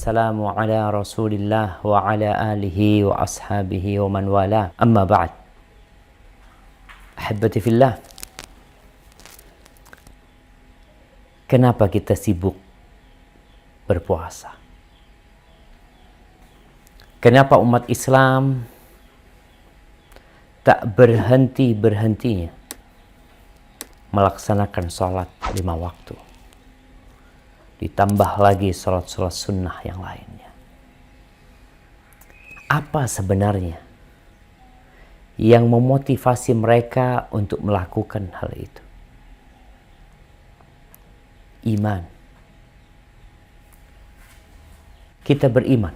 wassalamu ala Rasulillah wa ala alihi wa ashabihi wa man wala. Amma ba'd. Ahibbati fillah. Kenapa kita sibuk berpuasa? Kenapa umat Islam tak berhenti-berhentinya melaksanakan sholat 5 waktu? Ditambah lagi sholat-sholat sunnah yang lainnya. Apa sebenarnya yang memotivasi mereka untuk melakukan hal itu? Iman. Kita beriman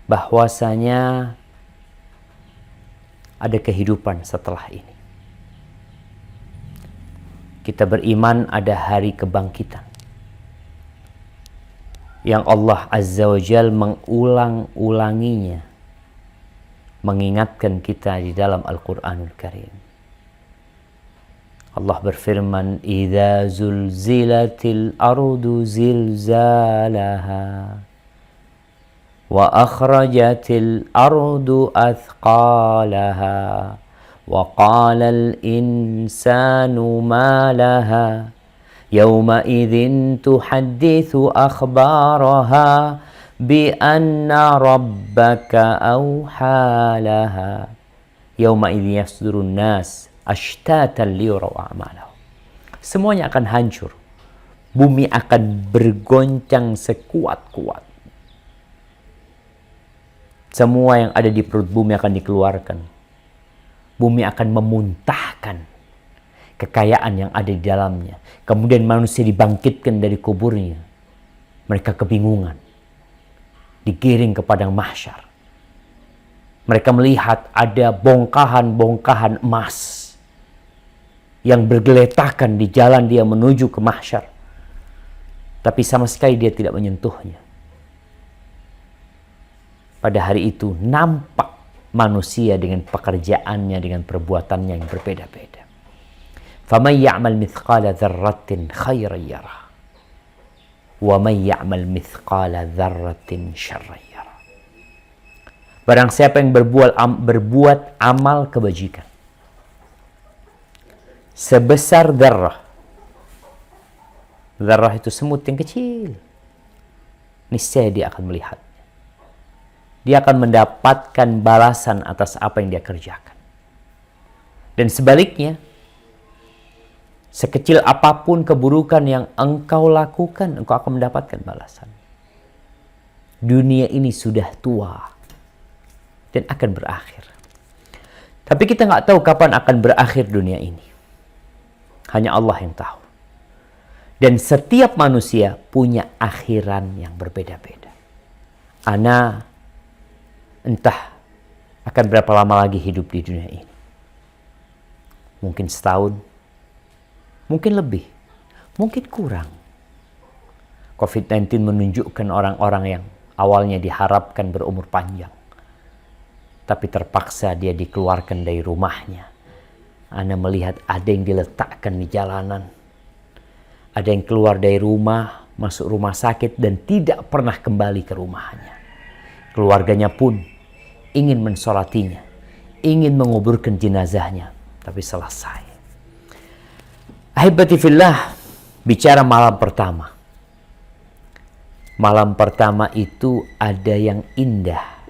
bahwasanya ada kehidupan setelah ini. Kita beriman ada hari kebangkitan yang Allah Azza wa Jal mengulang-ulanginya, mengingatkan kita di dalam Al-Quranul Karim. Allah berfirman, "Idza zulzilatil ardu zilzalaha wa akhrajatil ardu athqalaha wa qalal insanu ma laha yawma idzin tuhadditsu akhbaraha bi anna rabbaka awha laha yawma idzin yasdurun nas ashtatan liyuraw a'malahum." Semuanya akan hancur. Bumi akan bergoncang sekuat-kuat. Semua yang ada di perut bumi akan dikeluarkan. Bumi akan memuntahkan kekayaan yang ada di dalamnya. Kemudian manusia dibangkitkan dari kuburnya. Mereka kebingungan. Digiring ke padang mahsyar. Mereka melihat ada bongkahan-bongkahan emas yang bergeletakan di jalan dia menuju ke mahsyar. Tapi sama sekali dia tidak menyentuhnya. Pada hari itu nampak manusia dengan pekerjaannya, dengan perbuatannya yang berbeda-beda. فَمَنْ يَعْمَلْ مِثْقَالَ ذَرَّةٍ خَيْرًا يَرَهُ وَمَنْ يَعْمَلْ مِثْقَالَ ذَرَّةٍ شَرًّا يَرَهُ. Barang siapa yang berbuat amal kebajikan sebesar darah. Darah itu semut yang kecil. Niscaya dia akan melihat. Dia akan mendapatkan balasan atas apa yang dia kerjakan. Dan sebaliknya, sekecil apapun keburukan yang engkau lakukan, engkau akan mendapatkan balasan. Dunia ini sudah tua dan akan berakhir. Tapi kita nggak tahu kapan akan berakhir dunia ini. Hanya Allah yang tahu. Dan setiap manusia punya akhiran yang berbeda-beda. Ana entah akan berapa lama lagi hidup di dunia ini. Mungkin setahun, mungkin lebih, mungkin kurang. COVID-19 menunjukkan orang-orang yang awalnya diharapkan berumur panjang, tapi terpaksa dia dikeluarkan dari rumahnya. Ana melihat ada yang diletakkan di jalanan, ada yang keluar dari rumah, masuk rumah sakit dan tidak pernah kembali ke rumahnya. Keluarganya pun ingin mensolatinya, ingin menguburkan jenazahnya, tapi selesai. Ahibati fillah, bicara malam pertama. Malam pertama itu ada yang indah.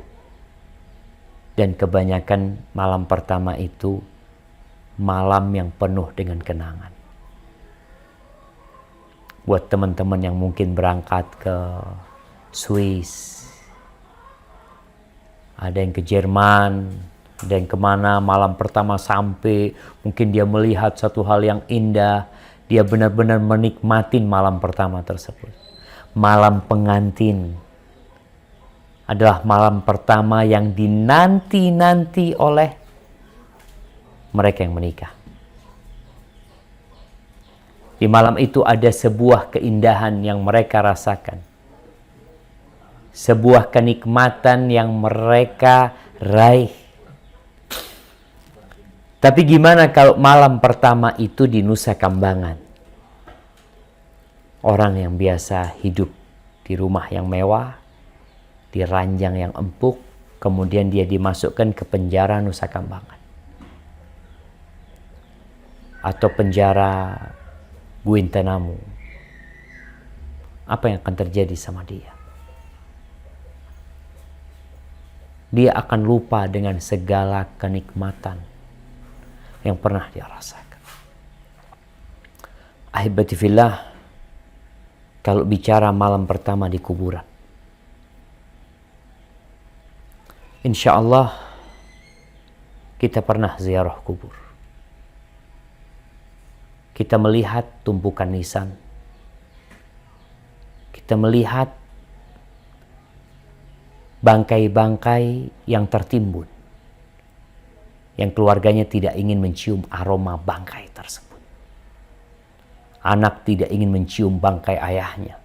Dan kebanyakan malam pertama itu malam yang penuh dengan kenangan. Buat teman-teman yang mungkin berangkat ke Swiss, ada yang ke Jerman, ada yang kemana malam pertama sampai, mungkin dia melihat satu hal yang indah, dia benar-benar menikmati malam pertama tersebut. Malam pengantin adalah malam pertama yang dinanti-nanti oleh mereka yang menikah. Di malam itu ada sebuah keindahan yang mereka rasakan. Sebuah kenikmatan yang mereka raih. Tapi gimana kalau malam pertama itu di Nusa Kambangan? Orang yang biasa hidup di rumah yang mewah, di ranjang yang empuk, kemudian dia dimasukkan ke penjara Nusa Kambangan atau penjara Guantanamo. Apa yang akan terjadi sama dia? Dia akan lupa dengan segala kenikmatan yang pernah dia rasakan. Ahibati fillah, kalau bicara malam pertama di kuburan, insya Allah kita pernah ziarah kubur. Kita melihat tumpukan nisan. Kita melihat bangkai-bangkai yang tertimbun, yang keluarganya tidak ingin mencium aroma bangkai tersebut. Anak tidak ingin mencium bangkai ayahnya.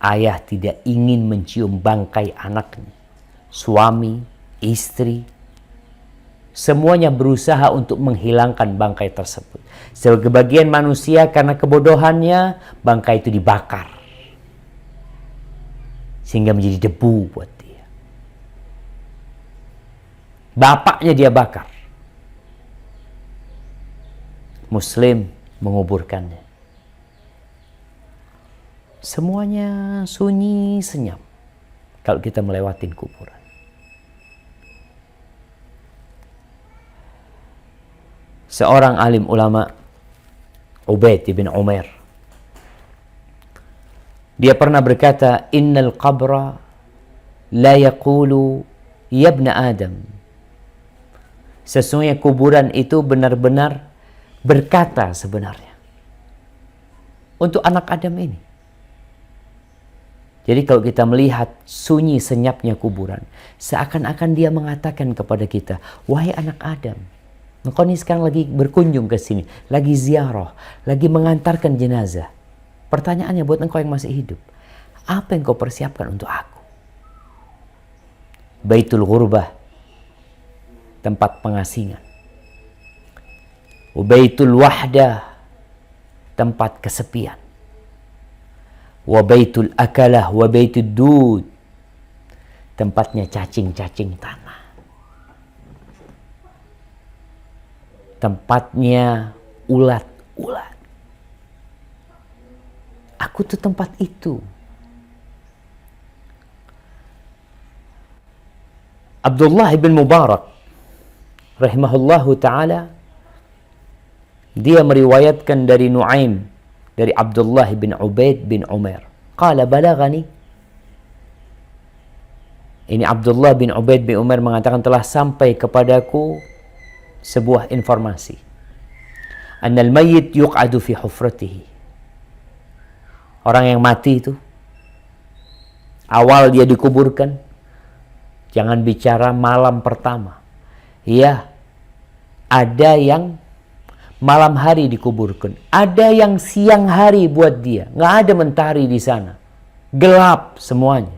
Ayah tidak ingin mencium bangkai anaknya. Suami, istri, semuanya berusaha untuk menghilangkan bangkai tersebut. Sebagian manusia karena kebodohannya, bangkai itu dibakar sehingga menjadi debu buat dia. Bapaknya dia bakar. Muslim menguburkannya. Semuanya sunyi senyap kalau kita melewati kuburan. Seorang alim ulama, Ubaid bin Umair, dia pernah berkata, innal qabra la yaqulu ya ibna Adam. Sesungguhnya kuburan itu benar-benar berkata sebenarnya untuk anak Adam ini. Jadi kalau kita melihat sunyi senyapnya kuburan, seakan-akan dia mengatakan kepada kita, wahai anak Adam, engkau ini sekarang lagi berkunjung ke sini, lagi ziarah, lagi mengantarkan jenazah. Pertanyaannya buat engkau yang masih hidup, apa yang kau persiapkan untuk aku? Baitul Ghurbah, tempat pengasingan. Baitul Wahdah, tempat kesepian. Wa baitul akalah wa baitud dud, tempatnya cacing-cacing tanah. Tempatnya ulat-ulat. Aku tuh tempat itu. Abdullah bin Mubarak rahimahullahu ta'ala, dia meriwayatkan dari Nuaim, dari Abdullah bin Ubaid bin Umar. Qala balagani. Ini Abdullah bin Ubaid bin Umar mengatakan, telah sampai kepadaku sebuah informasi. Annal mayyit yuq'adu fi hufratihi. Orang yang mati itu, awal dia dikuburkan, jangan bicara malam pertama. Ya, ada yang malam hari dikuburkan, ada yang siang hari buat dia, nggak ada mentari di sana, gelap semuanya.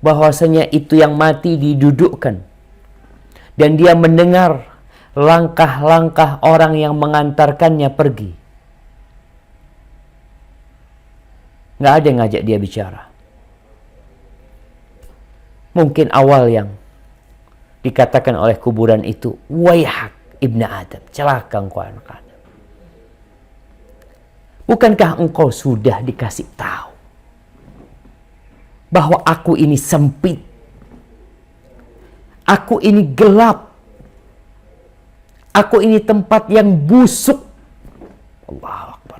Bahwasanya itu yang mati didudukkan, dan dia mendengar langkah-langkah orang yang mengantarkannya pergi. Nggak ada yang ngajak dia bicara. Mungkin awal yang dikatakan oleh kuburan itu, waihak ibna Adam, celaka engkau anak Adam. Bukankah engkau sudah dikasih tahu bahwa aku ini sempit, aku ini gelap, aku ini tempat yang busuk. Allahu Akbar.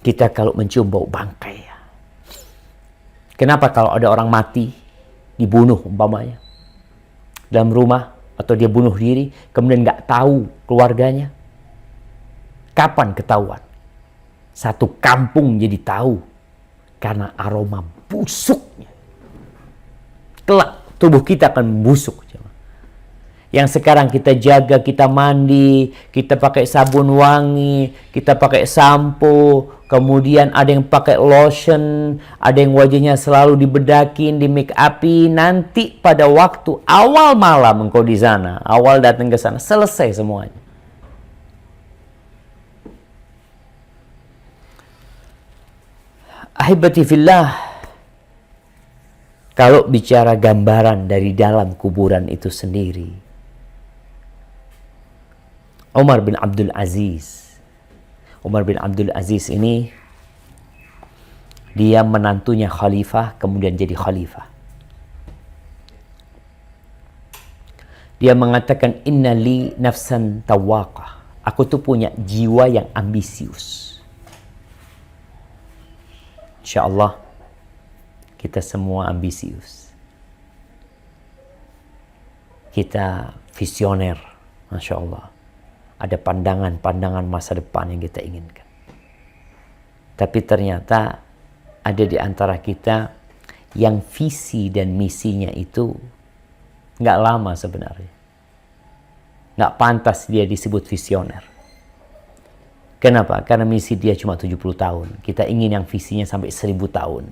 Kita kalau mencium bau bangkai, kenapa kalau ada orang mati, dibunuh umpamanya dalam rumah, atau dia bunuh diri, kemudian nggak tahu keluarganya? Kapan ketahuan? Satu kampung jadi tahu karena aroma busuknya. Kelak tubuh kita akan membusuk. Yang sekarang kita jaga, kita mandi, kita pakai sabun wangi, kita pakai sampo, kemudian ada yang pakai lotion, ada yang wajahnya selalu dibedakin, di make upi. Nanti pada waktu awal malam engkau di sana, awal datang ke sana, selesai semuanya. Ahibati fillah, kalau bicara gambaran dari dalam kuburan itu sendiri, Umar bin Abdul Aziz ini, dia menantunya khalifah, kemudian jadi khalifah. Dia mengatakan, inna li nafsan tawaqah. Aku tuh punya jiwa yang ambisius. Insya Allah kita semua ambisius. Kita visioner, Masya Allah. Ada pandangan-pandangan masa depan yang kita inginkan. Tapi ternyata ada di antara kita yang visi dan misinya itu nggak lama sebenarnya. Nggak pantas dia disebut visioner. Kenapa? Karena misi dia cuma 70 tahun. Kita ingin yang visinya sampai 1000 tahun.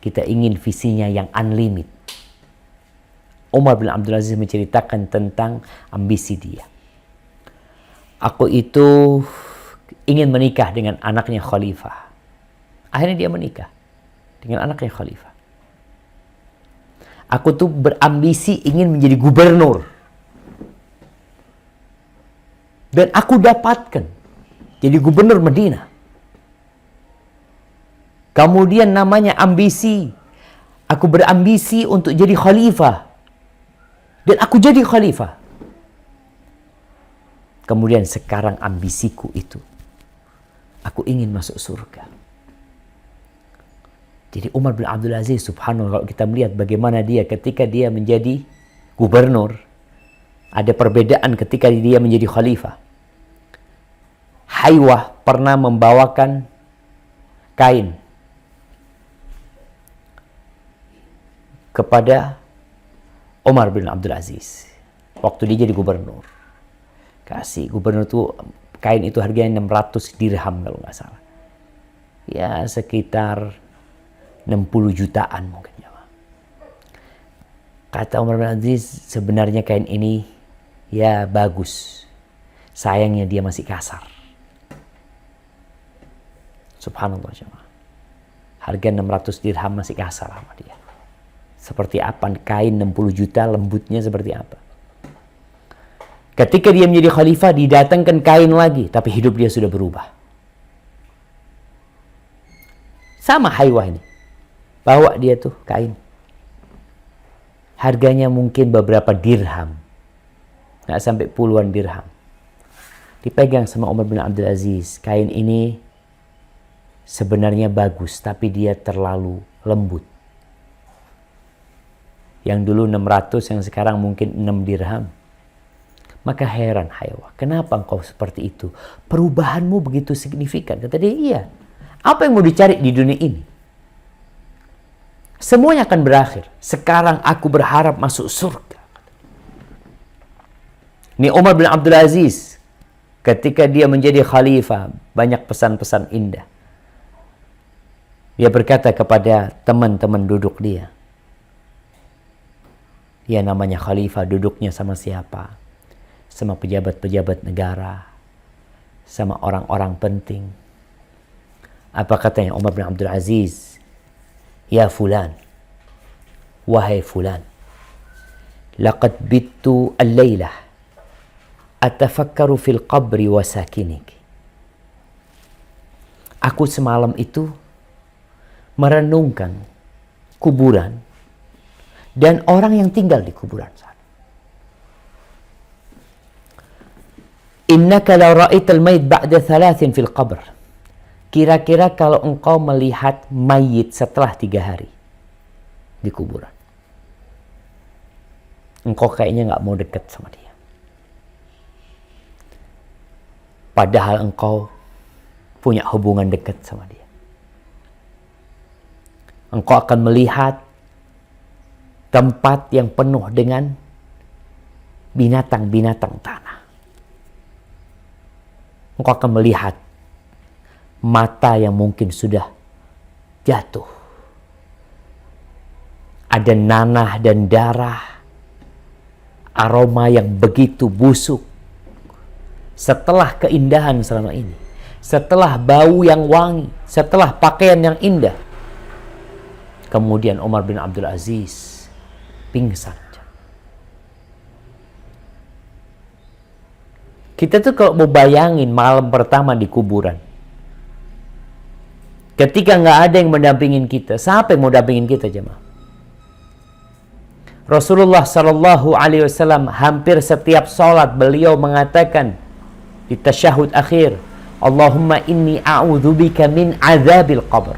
Kita ingin visinya yang unlimited. Umar bin Abdul Aziz menceritakan tentang ambisi dia. Aku itu ingin menikah dengan anaknya khalifah. Akhirnya dia menikah dengan anaknya khalifah. Aku tuh berambisi ingin menjadi gubernur. Dan aku dapatkan jadi gubernur Madinah. Kemudian namanya ambisi. Aku berambisi untuk jadi khalifah. Dan aku jadi khalifah. Kemudian sekarang ambisiku itu, aku ingin masuk surga. Jadi Umar bin Abdul Aziz, subhanallah, kalau kita melihat bagaimana dia ketika dia menjadi gubernur, ada perbedaan ketika dia menjadi khalifah. Haywah pernah membawakan kain kepada Umar bin Abdul Aziz waktu dia jadi gubernur. Kasih gubernur itu, kain itu harganya 600 dirham kalau nggak salah. Ya sekitar 60 jutaan mungkin. Kata Umar bin Abdul Aziz, sebenarnya kain ini ya bagus. Sayangnya dia masih kasar. Subhanallah jemaah. Harga 600 dirham masih kasar sama dia. Seperti apa kain 60 juta, lembutnya seperti apa. Ketika dia menjadi khalifah, didatangkan kain lagi, tapi hidup dia sudah berubah. Sama Haywah ini. Bawa dia tuh kain. Harganya mungkin beberapa dirham. Nggak sampai puluhan dirham. Dipegang sama Umar bin Abdul Aziz. Kain ini sebenarnya bagus, tapi dia terlalu lembut. Yang dulu 600, yang sekarang mungkin 6 dirham. Maka heran Haywah, kenapa engkau seperti itu? Perubahanmu begitu signifikan. Kata dia, iya. Apa yang mau dicari di dunia ini? Semuanya akan berakhir. Sekarang aku berharap masuk surga. Ini Umar bin Abdul Aziz, ketika dia menjadi khalifah, banyak pesan-pesan indah. Dia berkata kepada teman-teman duduk dia. Ya namanya khalifah, duduknya sama siapa? Sama pejabat-pejabat negara. Sama orang-orang penting. Apa katanya Umar bin Abdul Aziz? Ya fulan. Wahai fulan. Laqad bittu al-laylah. Atafakkaru fil qabri wa sakinik. Aku semalam itu merenungkan kuburan dan orang yang tinggal di kuburan sana. Innaka la ra'aital mayit ba'da 3 fil qabr. Kira-kira kalau engkau melihat mayit setelah 3 hari di kuburan, engkau kayaknya nggak mau dekat sama dia. Padahal engkau punya hubungan dekat sama dia. Engkau akan melihat tempat yang penuh dengan binatang-binatang tanah. Engkau akan melihat mata yang mungkin sudah jatuh. Ada nanah dan darah. Aroma yang begitu busuk. Setelah keindahan selama ini. setelah bau yang wangi, setelah pakaian yang indah. Kemudian Umar bin Abdul Aziz pingsan. Kita tuh kalau mau bayangin malam pertama di kuburan, ketika nggak ada yang mendampingin kita, siapa yang mau dampingin kita, jemaah? Rasulullah Shallallahu Alaihi Wasallam hampir setiap sholat beliau mengatakan di tasyahud akhir, Allahumma inni a'udzubika min azabil qabr.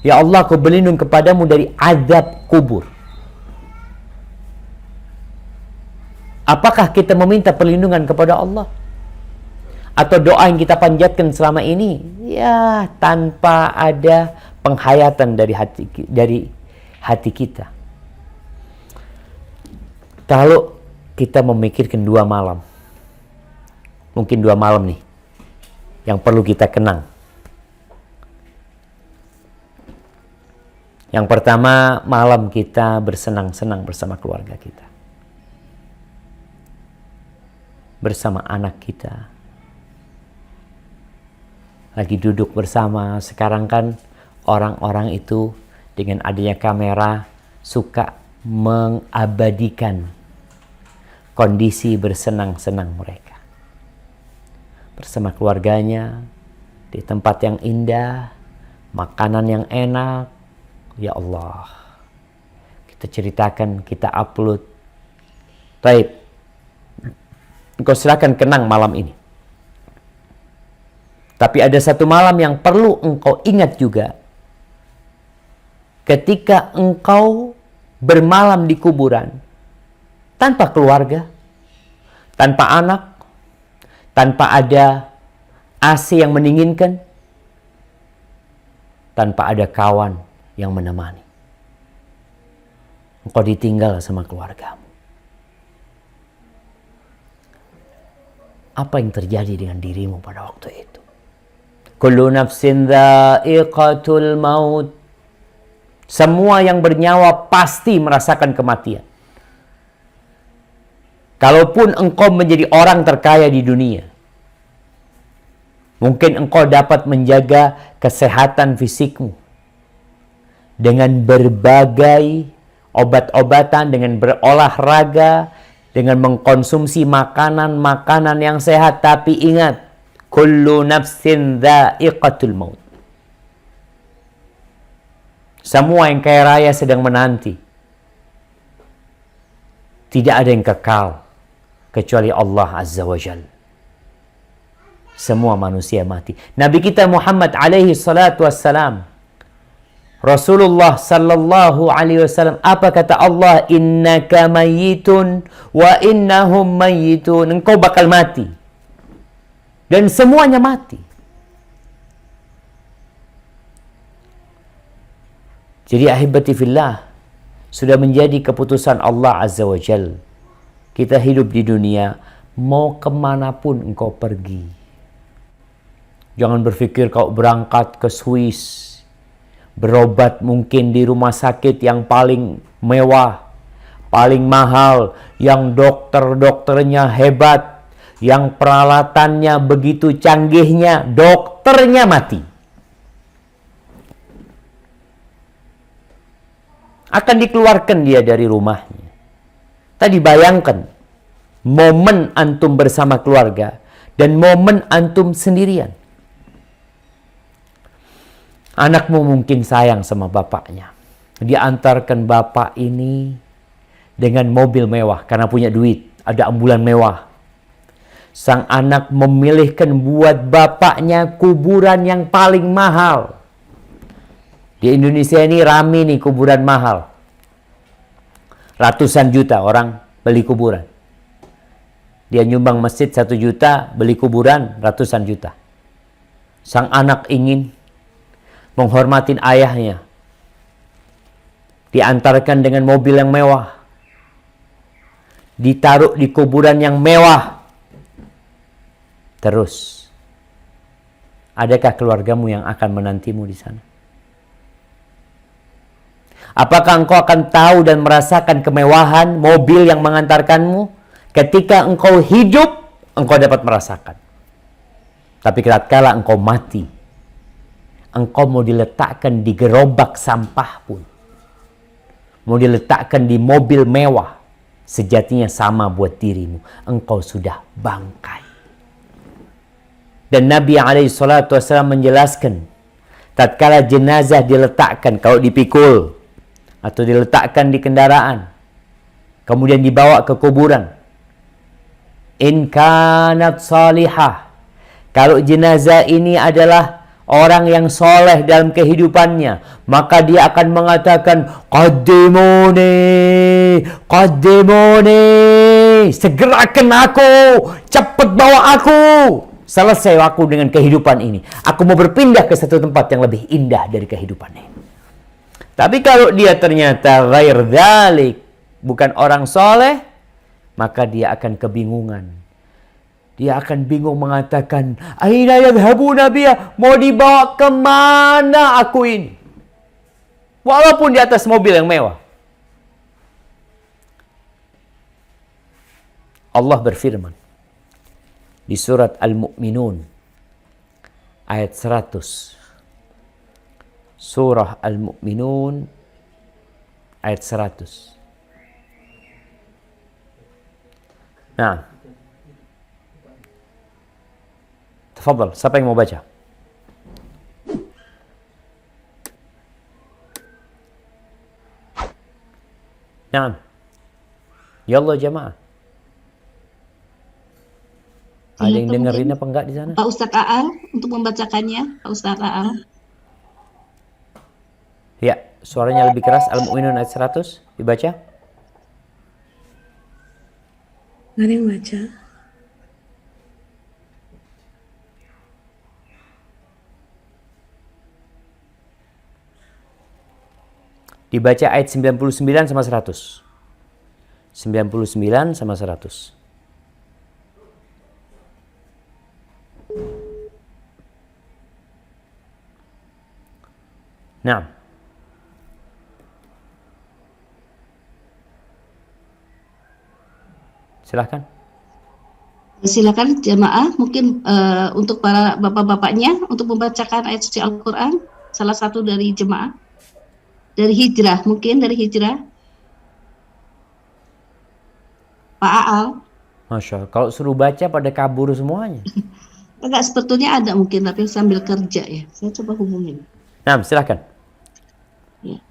Ya Allah, aku berlindung kepadamu dari azab kubur. Apakah kita meminta perlindungan kepada Allah? Atau doa yang kita panjatkan selama ini, ya tanpa ada penghayatan dari hati kita. Kalau kita memikirkan 2 malam, mungkin 2 malam nih, yang perlu kita kenang. Yang pertama, malam kita bersenang-senang bersama keluarga kita. Bersama anak kita. Lagi duduk bersama. Sekarang kan orang-orang itu dengan adanya kamera suka mengabadikan kondisi bersenang-senang mereka. Bersama keluarganya, di tempat yang indah, makanan yang enak. Ya Allah, kita ceritakan, kita upload. Baik, engkau silakan kenang malam ini. Tapi ada satu malam yang perlu engkau ingat juga. Ketika engkau bermalam di kuburan, tanpa keluarga, tanpa anak, tanpa ada AC yang mendinginkan, tanpa ada kawan yang menemani. Engkau ditinggal sama keluargamu. Apa yang terjadi dengan dirimu pada waktu itu? Kullu nafsin dha'iqatul maut. Semua yang bernyawa pasti merasakan kematian. Kalaupun engkau menjadi orang terkaya di dunia, mungkin engkau dapat menjaga kesehatan fisikmu dengan berbagai obat-obatan, dengan berolahraga, dengan mengkonsumsi makanan-makanan yang sehat. Tapi ingat, kullu nafsin dha'iqatul maut. Semua yang kaya raya sedang menanti. Tidak ada yang kekal kecuali Allah Azza wa Jalla. Semua manusia mati. Nabi kita Muhammad alaihi salatu wassalam, Rasulullah sallallahu alaihi wasallam, apa kata Allah? Innaka mayyitun wa innahum mayyitun. Engkau bakal mati. Dan semuanya mati. Jadi ahibati fillah, sudah menjadi keputusan Allah Azza wa Jal. Kita hidup di dunia, mau kemanapun engkau pergi. Jangan berpikir kau berangkat ke Swiss, berobat mungkin di rumah sakit yang paling mewah, paling mahal, yang dokter-dokternya hebat, yang peralatannya begitu canggihnya, dokternya mati. Akan dikeluarkan dia dari rumahnya. Tadi bayangkan momen antum bersama keluarga dan momen antum sendirian. Anakmu mungkin sayang sama bapaknya. Dia antarkan bapak ini dengan mobil mewah karena punya duit, ada ambulan mewah. Sang anak memilihkan buat bapaknya kuburan yang paling mahal. Di Indonesia ini rame nih kuburan mahal. Ratusan juta orang beli kuburan. Dia nyumbang masjid 1 juta, beli kuburan ratusan juta. Sang anak ingin menghormatin ayahnya. Diantarkan dengan mobil yang mewah. Ditaruh di kuburan yang mewah. Terus, adakah keluargamu yang akan menantimu di sana? Apakah engkau akan tahu dan merasakan kemewahan mobil yang mengantarkanmu? Ketika engkau hidup, engkau dapat merasakan. Tapi tatkala engkau mati, engkau mau diletakkan di gerobak sampah pun, mau diletakkan di mobil mewah, sejatinya sama buat dirimu. Engkau sudah bangkai. Dan Nabi SAW menjelaskan, tatkala jenazah diletakkan, kalau dipikul atau diletakkan di kendaraan, kemudian dibawa ke kuburan, in kanat salihah, kalau jenazah ini adalah orang yang soleh dalam kehidupannya, maka dia akan mengatakan, qaddimuni, qaddimuni, segerakan aku, cepat bawa aku. Selesai aku dengan kehidupan ini. Aku mau berpindah ke satu tempat yang lebih indah dari kehidupan ini. Tapi kalau dia ternyata ghair dzalik, bukan orang soleh, maka dia akan kebingungan. Dia akan bingung mengatakan, aina yadhhabu nabiyya, mau dibawa kemana aku ini? Walaupun di atas mobil yang mewah. Allah berfirman di surat Al-Mu'minun ayat 100. Surah Al-Mu'minun ayat 100. Nah, tafadhal, siapa yang mau baca? Nah, yallah jamaah. Ada yang dengerin apa enggak di sana? Pak Ustadz Aal untuk membacakannya, Pak Ustadz Aal. Ya, suaranya lebih keras. Al-Mu'minun ayat 100 dibaca. Nggak ada yang baca. Dibaca ayat 99 sama 100. 99 sama 100. Nah. Silahkan. Silakan jemaah, mungkin untuk para bapak-bapaknya untuk membacakan ayat suci Al-Quran, salah satu dari jemaah. Dari Hijrah, mungkin dari Hijrah. Pak Aal. Masya Allah, kalau suruh baca pada kabur semuanya. Enggak, sebetulnya ada mungkin, tapi sambil kerja ya. Saya coba hubungin. Nah, silahkan. Ya.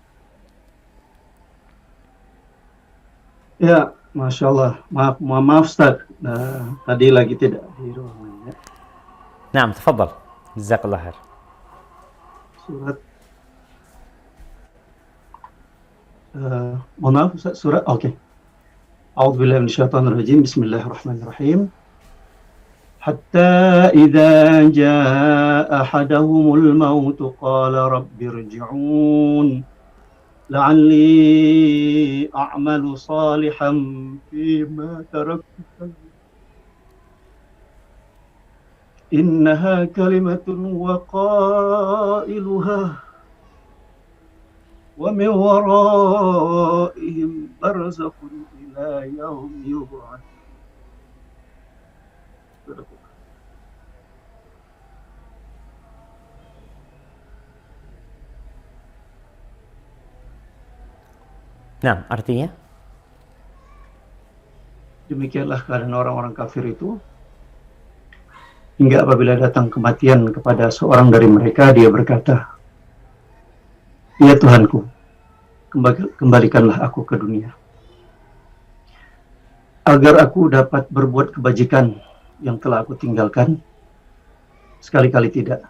Ya, Masya Allah. Maaf Ustaz. Tadi lagi tidak di ruangan. Ya. Nah, tafadhal. Jazakallah khair. Surat. Mohon maaf Ustaz, surat. Oke. A'udzubillahi minasyaitonirrajim. Bismillahirrahmanirrahim. Hatta idza jaa ahaduhumul maut qala rabbi irji'un la'alli a'malu salihan fima taraktu innaha kalimatun wa qailuha wa min waraihim barzakhun ila yaumi yub'ats. Nah, artinya? Demikianlah keadaan orang-orang kafir itu. Hingga apabila datang kematian kepada seorang dari mereka, dia berkata, ya Tuhanku, kembalikanlah aku ke dunia, agar aku dapat berbuat kebajikan yang telah aku tinggalkan. Sekali-kali tidak.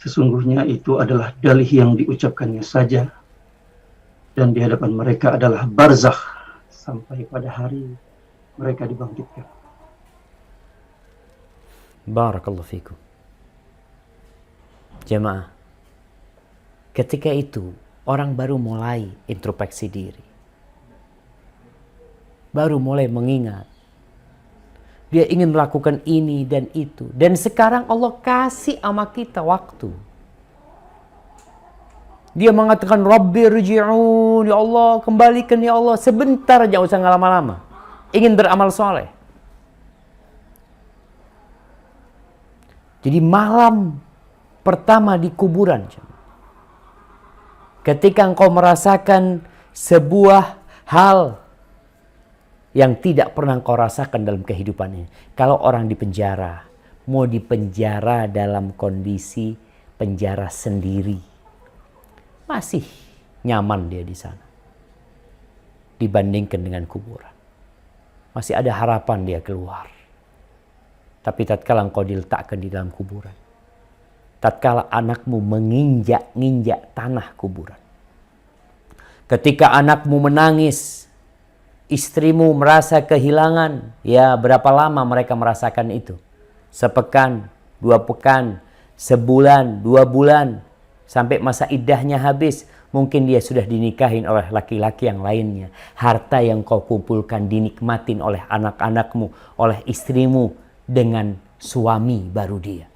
Sesungguhnya itu adalah dalih yang diucapkannya saja. Dan di hadapan mereka adalah barzakh sampai pada hari mereka dibangkitkan. Barakallahu fikum. Jemaah, ketika itu orang baru mulai introspeksi diri. Baru mulai mengingat. Dia ingin melakukan ini dan itu. Dan sekarang Allah kasih sama kita waktu. Dia mengatakan, Rabbi rji'un, ya Allah, kembalikan ya Allah. Sebentar aja, usah lama-lama. Ingin beramal soleh. Jadi malam pertama di kuburan, ketika engkau merasakan sebuah hal yang tidak pernah engkau rasakan dalam kehidupannya. Kalau orang di penjara, mau di penjara dalam kondisi penjara sendiri, masih nyaman dia di sana dibandingkan dengan kuburan. Masih ada harapan dia keluar. Tapi tatkala engkau diletakkan di dalam kuburan, tatkala anakmu menginjak-injak tanah kuburan, ketika anakmu menangis, istrimu merasa kehilangan, ya berapa lama mereka merasakan itu? Sepekan, 2 pekan, sebulan, 2 bulan, sampai masa iddahnya habis. Mungkin dia sudah dinikahin oleh laki-laki yang lainnya. Harta yang kau kumpulkan dinikmatin oleh anak-anakmu, oleh istrimu, dengan suami baru dia.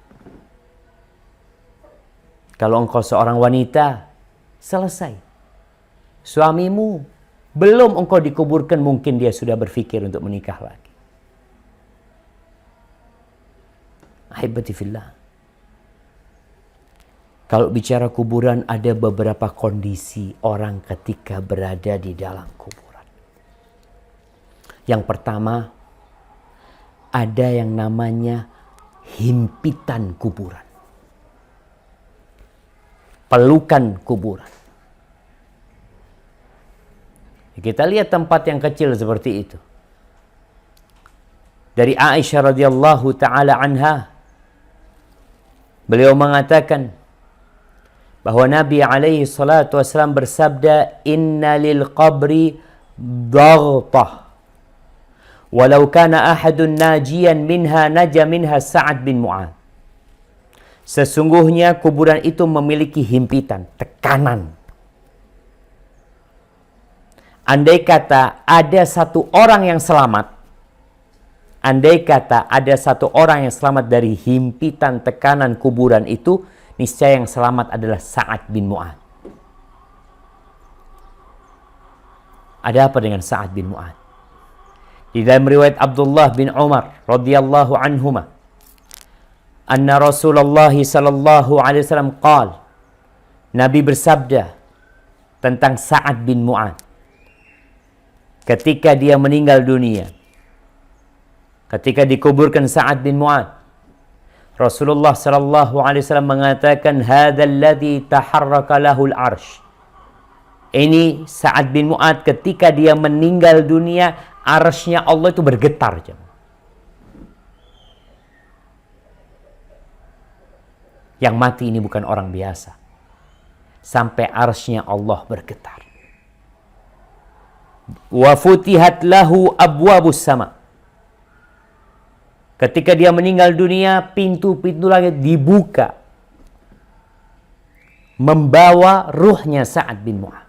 Kalau engkau seorang wanita, selesai. Suamimu belum engkau dikuburkan, mungkin dia sudah berpikir untuk menikah lagi. Ahibati fillah. Kalau bicara kuburan, ada beberapa kondisi orang ketika berada di dalam kuburan. Yang pertama, ada yang namanya himpitan kuburan. Pelukan kuburan. Kita lihat tempat yang kecil seperti itu. Dari Aisyah radhiyallahu taala anha, beliau mengatakan bahwa Nabi alaihi salatu wasallam bersabda, "Inna lil qabri daghtah. Walau kana ahadun najian minha naja minha Sa'ad bin Mu'adz." Sesungguhnya kuburan itu memiliki himpitan, tekanan. Andai kata ada satu orang yang selamat, dari himpitan tekanan kuburan itu, niscaya yang selamat adalah Sa'ad bin Mu'adz. Ada apa dengan Sa'ad bin Mu'adz? Di dalam riwayat Abdullah bin Umar radhiyallahu anhuma, anna Rasulullah sallallahu alaihi wasallam qala, Nabi bersabda tentang Sa'ad bin Mu'adz ketika dia meninggal dunia. Ketika dikuburkan Sa'ad bin Mu'adz, Rasulullah sallallahu alaihi wasallam mengatakan, hadzal ladzi taharraka lahul arsy. Ini Sa'ad bin Mu'adz ketika dia meninggal dunia, arsy-nya Allah itu bergetar. Yang mati ini bukan orang biasa. Sampai arsy-nya Allah bergetar. Wa futihat lahu abwabus sama. Ketika dia meninggal dunia, pintu-pintu langit dibuka, membawa ruhnya Sa'ad bin Mu'adz.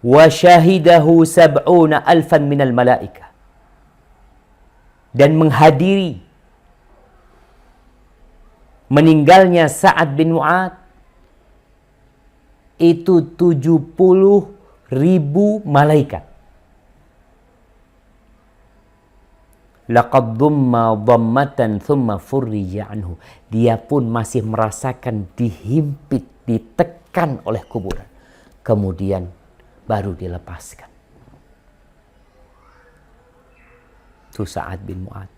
Wa syahidahu 70,000 minal malaika. Dan menghadiri meninggalnya Sa'ad bin Mu'adz itu 70,000 malaikat. Laqad dhamma dhammatan thumma furrija anhu. Dia pun masih merasakan dihimpit, ditekan oleh kuburan. Kemudian baru dilepaskan. Itu Sa'ad bin Mu'adz.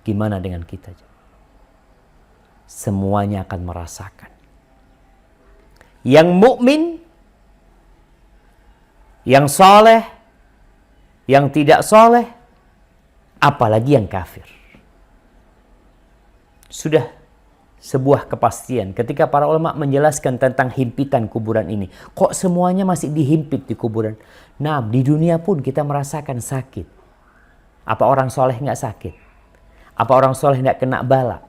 Gimana dengan kita? Semuanya akan merasakan. Yang mukmin, yang soleh, yang tidak soleh, apalagi yang kafir. Sudah sebuah kepastian ketika para ulama menjelaskan tentang himpitan kuburan ini. Kok semuanya masih dihimpit di kuburan? Nah, di dunia pun kita merasakan sakit. Apa orang soleh nggak sakit? Apa orang soleh nggak kena bala?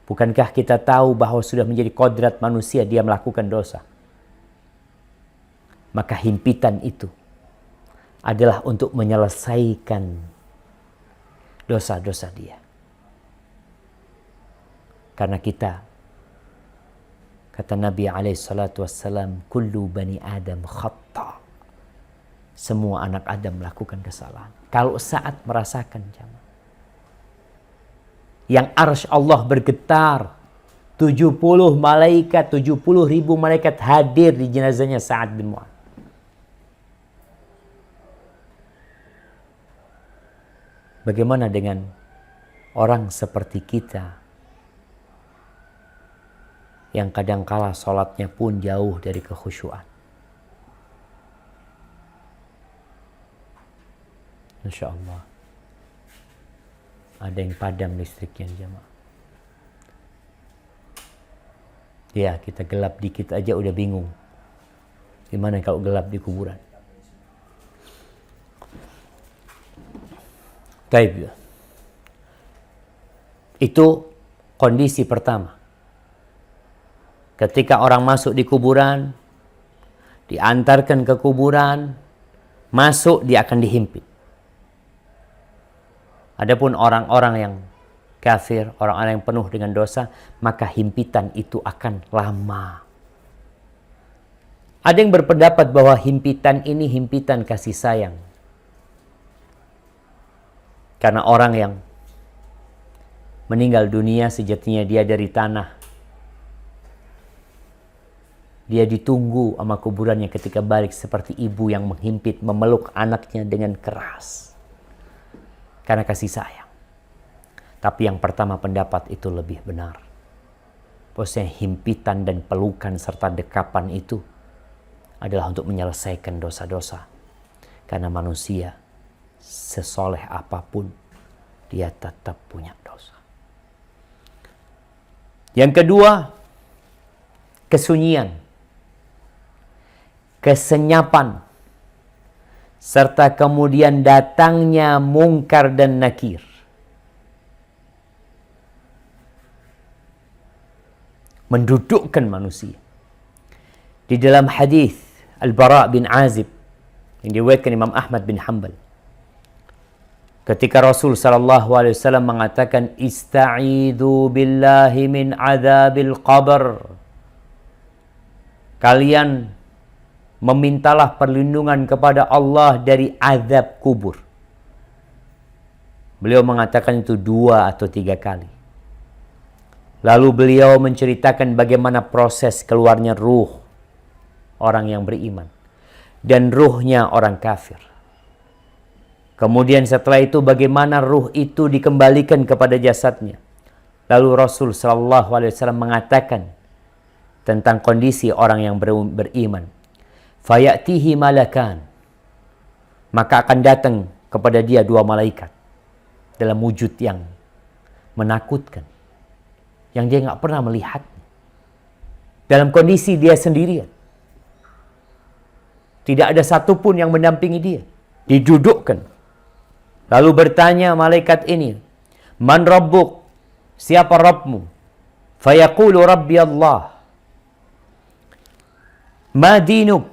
Bukankah kita tahu bahwa sudah menjadi kodrat manusia dia melakukan dosa? Maka himpitan itu adalah untuk menyelesaikan dosa-dosa dia. Karena kita, kata Nabi SAW, kullu bani Adam khata. Semua anak Adam melakukan kesalahan. Kalau saat merasakan jamaah, yang arsy Allah bergetar. 70 malaikat, 70.000 malaikat hadir di jenazahnya Sa'ad bin Mu'adz. Bagaimana dengan orang seperti kita yang kadangkala sholatnya pun jauh dari kekhusyuan? Insya Allah ada yang padam listriknya, jemaah. Ya, kita gelap dikit aja udah bingung. Gimana kalau gelap di kuburan? Baik. Itu kondisi pertama. Ketika orang masuk di kuburan, diantarkan ke kuburan, masuk dia akan dihimpit. Adapun orang-orang yang kafir, orang-orang yang penuh dengan dosa, maka himpitan itu akan lama. Ada yang berpendapat bahwa himpitan ini himpitan kasih sayang. Karena orang yang meninggal dunia sejatinya dia dari tanah. Dia ditunggu sama kuburannya ketika balik seperti ibu yang menghimpit, memeluk anaknya dengan keras. Karena kasih sayang. Tapi yang pertama pendapat itu lebih benar. Bahwasanya himpitan dan pelukan serta dekapan itu adalah untuk menyelesaikan dosa-dosa. Karena manusia sesoleh apapun dia tetap punya dosa. Yang kedua, kesunyian, kesenyapan, serta kemudian datangnya mungkar dan nakir. Mendudukkan manusia. Di dalam hadis Al-Bara' bin Azib yang diriwayatkan Imam Ahmad bin Hanbal, ketika Rasul SAW mengatakan, Ista'idhu billahi min azabil qabr. Kalian memintalah perlindungan kepada Allah dari azab kubur. Beliau mengatakan itu 2 atau 3 kali. Lalu beliau menceritakan bagaimana proses keluarnya ruh orang yang beriman dan ruhnya orang kafir. Kemudian setelah itu bagaimana ruh itu dikembalikan kepada jasadnya. Lalu Rasul SAW mengatakan tentang kondisi orang yang beriman. Fayatihi malakan. Maka akan datang kepada dia 2 malaikat dalam wujud yang menakutkan, yang dia nggak pernah melihat. Dalam kondisi dia sendirian. Tidak ada satupun yang mendampingi dia. Didudukkan. Lalu bertanya malaikat ini, Man Rabbuk? Siapa Rabbmu? Fayaqulu Rabbi Allah. Ma dinuk?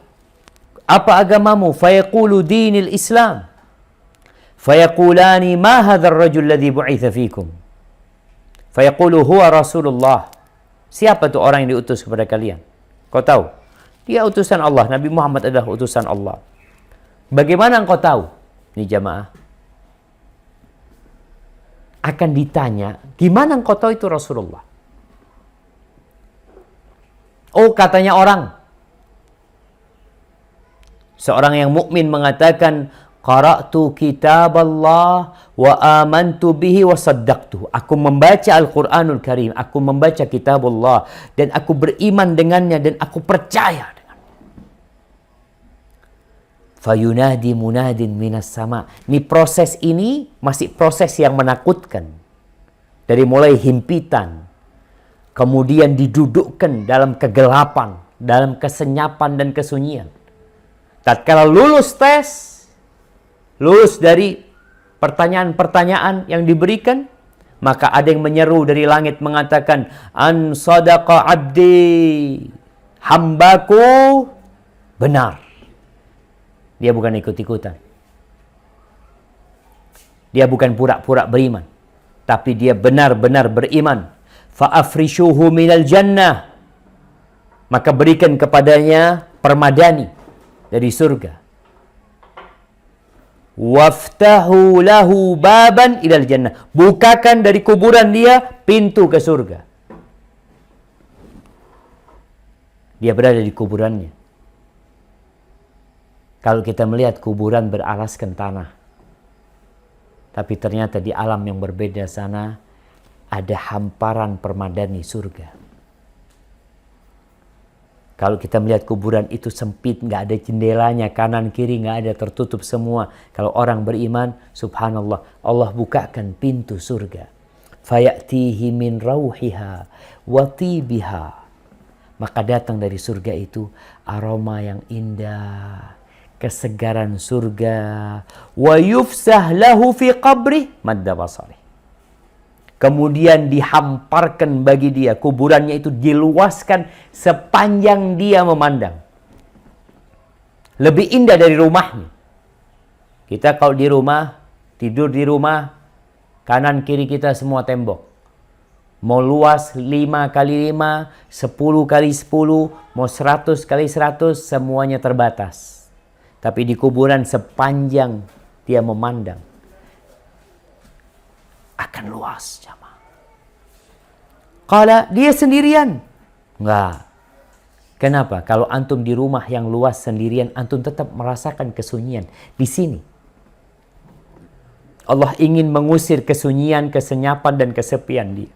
Apa agamamu? Fayaqulu dinil Islam. Fayaqulani ma hadzal rajul ladzi bu'itsa fikum. Fayaqulu huwa Rasulullah. Siapa tu orang yang diutus kepada kalian? Kau tahu? Dia utusan Allah. Nabi Muhammad adalah utusan Allah. Bagaimana engkau tahu? Ini jamaah. Akan ditanya, gimana engkau tahu itu Rasulullah? Oh, katanya orang. Seorang yang mukmin mengatakan, Qara'tu kitab Allah wa amantu bihi wa saddaqtuh. Aku membaca Al-Quranul Karim, aku membaca kitab Allah dan aku beriman dengannya dan aku percaya dengannya. Fayunadi munadin minas sama. Ini proses ini masih proses yang menakutkan. Dari mulai himpitan, kemudian didudukkan dalam kegelapan, dalam kesenyapan dan kesunyian. Tatkala lulus tes, lulus dari pertanyaan-pertanyaan yang diberikan, maka ada yang menyeru dari langit mengatakan, An sadaqa abdi, hambaku benar. Dia bukan ikut-ikutan. Dia bukan pura-pura beriman, tapi dia benar-benar beriman. Fa'afrishuhu minal jannah. Maka berikan kepadanya permadani dari surga. waftahu lahu baban ilal jannah. Bukakan dari kuburan dia pintu ke surga. Dia berada di kuburannya. Kalau kita melihat kuburan beralaskan tanah, tapi ternyata di alam yang berbeda sana ada hamparan permadani surga. Kalau kita melihat kuburan itu sempit, nggak ada jendelanya, kanan kiri nggak ada, tertutup semua. Kalau orang beriman, subhanallah, Allah bukakan pintu surga. Fayatihi min rauhiha wa tibiha. Maka datang dari surga itu aroma yang indah, kesegaran surga. Wa yufsah lahu fi qabri madda basari. Kemudian dihamparkan bagi dia, kuburannya itu diluaskan sepanjang dia memandang. Lebih indah dari rumahnya. Kita kalau di rumah, tidur di rumah, kanan kiri kita semua tembok. Mau luas 5 kali 5, 10 kali 10, mau 100 kali 100, semuanya terbatas. Tapi di kuburan sepanjang dia memandang, akan luas jamaah. Kalau dia sendirian, enggak. Kenapa? Kalau antum di rumah yang luas sendirian, antum tetap merasakan kesunyian. Di sini Allah ingin mengusir kesunyian, kesenyapan dan kesepian dia.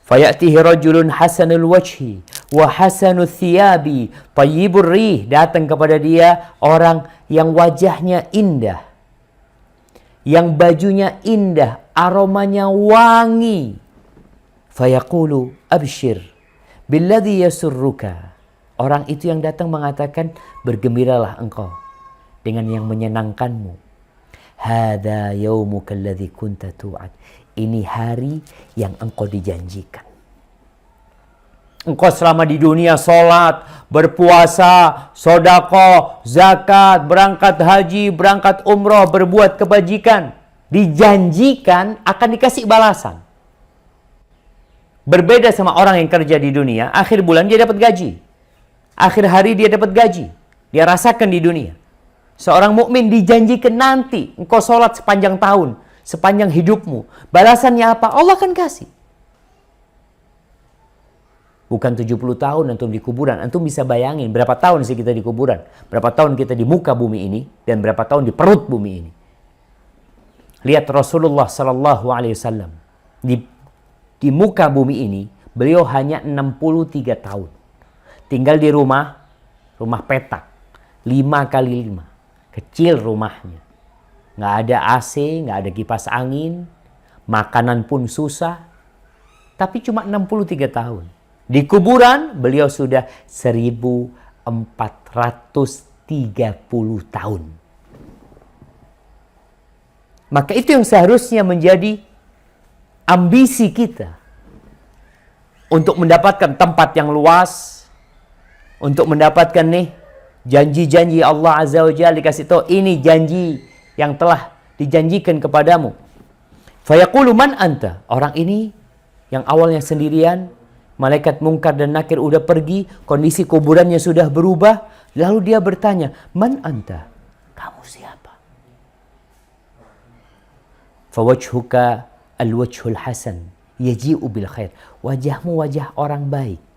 Fayatihi rajulun hasanul wajhi wa hasanul thiyabi tayyibur rih. Datang kepada dia orang yang wajahnya indah, yang bajunya indah, aromanya wangi. Fayaqulu abshir billadhi yasurruka. Orang itu yang datang mengatakan, bergembiralah engkau dengan yang menyenangkanmu. Hadza yaumuka alladhi kunta tu'ad. Ini hari yang engkau dijanjikan. Engkau selama di dunia sholat, berpuasa, sedekah, zakat, berangkat haji, berangkat umroh, berbuat kebajikan. Dijanjikan akan dikasih balasan. Berbeda sama orang yang kerja di dunia, akhir bulan dia dapat gaji. Akhir hari dia dapat gaji. Dia rasakan di dunia. Seorang mukmin dijanjikan nanti engkau sholat sepanjang tahun, sepanjang hidupmu. Balasannya apa? Allah akan kasih. Bukan 70 tahun antum di kuburan. Antum bisa bayangin berapa tahun sih kita di kuburan. Berapa tahun kita di muka bumi ini. Dan berapa tahun di perut bumi ini. Lihat Rasulullah SAW. Di muka bumi ini, beliau hanya 63 tahun. Tinggal di rumah petak. 5 kali 5. Kecil rumahnya. Nggak ada AC, nggak ada kipas angin. Makanan pun susah. Tapi cuma 63 tahun. Di kuburan, beliau sudah 1430 tahun. Maka itu yang seharusnya menjadi ambisi kita. Untuk mendapatkan tempat yang luas. Untuk mendapatkan janji-janji Allah Azza wa Jalla, dikasih tahu ini janji yang telah dijanjikan kepadamu. Fayaqulu man anta. Orang ini yang awalnya sendirian, malaikat Munkar dan Nakir udah pergi, kondisi kuburannya sudah berubah, lalu dia bertanya, man anta? Kamu siapa? Fawajhuka al-wajhul hasan yaji'u bil khair. Wajahmu wajah orang baik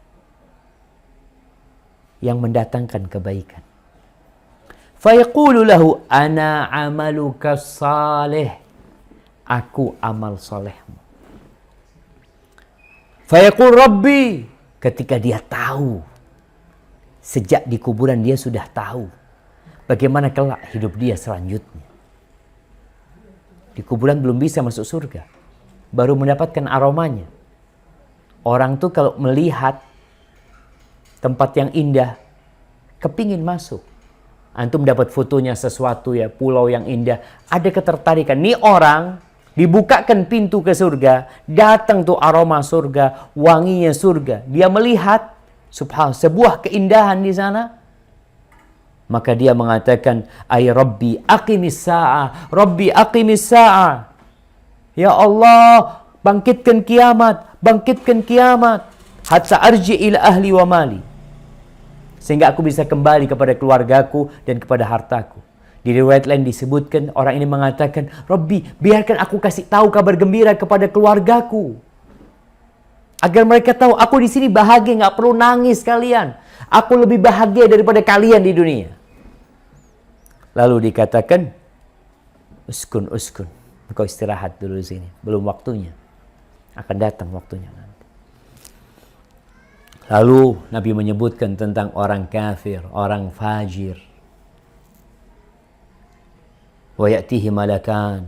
yang mendatangkan kebaikan. Fayaqulu lahu ana amaluka salih. Aku amal solehmu. Fayaqul Rabbi. Ketika dia tahu, sejak di kuburan dia sudah tahu bagaimana kelak hidup dia selanjutnya. Di kuburan belum bisa masuk surga, baru mendapatkan aromanya. Orang tuh kalau melihat tempat yang indah, kepingin masuk. Antum dapat fotonya sesuatu ya, pulau yang indah, ada ketertarikan. Nih orang dibukakan pintu ke surga, datang tuh aroma surga, wanginya surga. Dia melihat subhanallah sebuah keindahan di sana. Maka dia mengatakan, ay Rabbi aqimis sa'ah, Rabbi aqimis sa'ah. Ya Allah, bangkitkan kiamat, bangkitkan kiamat. Hatta arji ila ahli wa mali. Sehingga aku bisa kembali kepada keluargaku dan kepada hartaku. Di riwayat lain disebutkan orang ini mengatakan, Rabbi, biarkan aku kasih tahu kabar gembira kepada keluargaku. Agar mereka tahu aku di sini bahagia, nggak perlu nangis kalian. Aku lebih bahagia daripada kalian di dunia. Lalu dikatakan, uskun. Engkau istirahat dulu di sini. Belum waktunya. Akan datang waktunya nanti. Lalu Nabi menyebutkan tentang orang kafir, orang fajir. Wa ya'tihi malakan.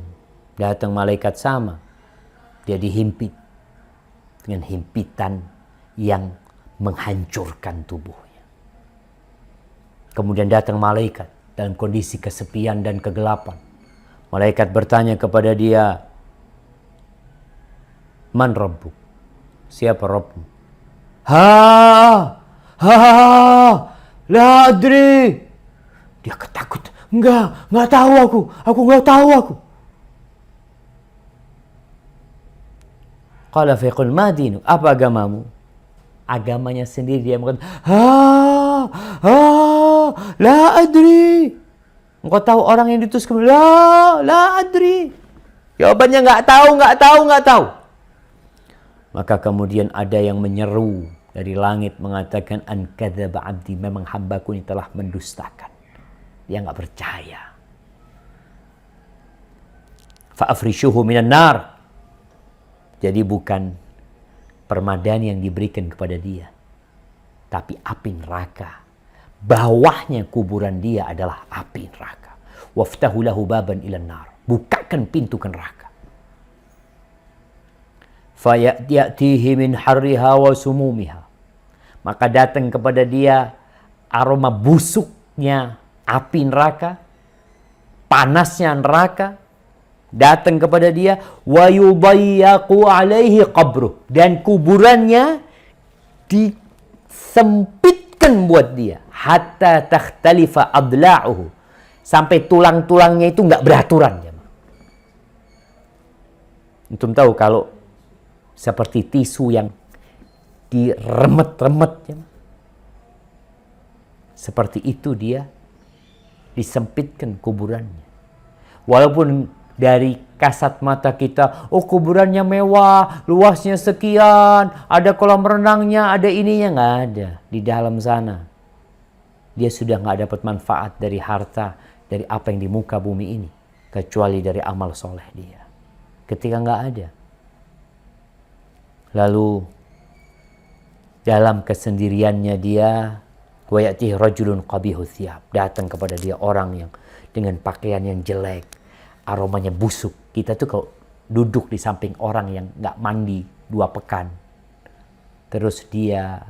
Datang malaikat sama. Dia dihimpit dengan himpitan yang menghancurkan tubuhnya. Kemudian datang malaikat dalam kondisi kesepian dan kegelapan. Malaikat bertanya kepada dia, Man Rabbuk? Siapa Rabbmu? La adri. Dia ketakut. Enggak tahu aku. Aku enggak tahu aku. Qala faqul ma dinuk? Apa agamamu? Agamanya sendiri dia mengatakan, la adri. Engkau tahu orang yang diutus ke la adri. Jawabannya enggak tahu. Maka kemudian ada yang menyeru dari langit mengatakan, an kadzaba abdi, memang hambaku ini telah mendustakan. Dia enggak percaya. Fa afrishuhu minan nar. Jadi bukan permadani yang diberikan kepada dia, tapi api neraka. Bawahnya kuburan dia adalah api neraka. Waftahu lahu baban ilan nar. Bukakan pintu ke neraka. Fayatihi min harriha wa sumumiha. Maka datang kepada dia aroma busuknya api neraka, panasnya neraka. Datang kepada dia, wa yudayyaqu alaihi qabruh, dan kuburannya disempitkan buat dia, hatta takhtalifa adla'uhu, sampai tulang-tulangnya itu enggak beraturan. Antum tahu kalau seperti tisu yang diremet-remet, seperti itu dia disempitkan kuburannya. Walaupun dari kasat mata kita, oh kuburannya mewah, luasnya sekian, ada kolam renangnya, ada ininya, nggak ada. Di dalam sana dia sudah nggak dapat manfaat dari harta, dari apa yang di muka bumi ini, kecuali dari amal soleh dia. Ketika nggak ada, lalu dalam kesendiriannya dia, wa ya'tihi rajulun qabihu thiyab, datang kepada dia orang yang dengan pakaian yang jelek, aromanya busuk. Kita tuh kalau duduk di samping orang yang nggak mandi 2 pekan, terus dia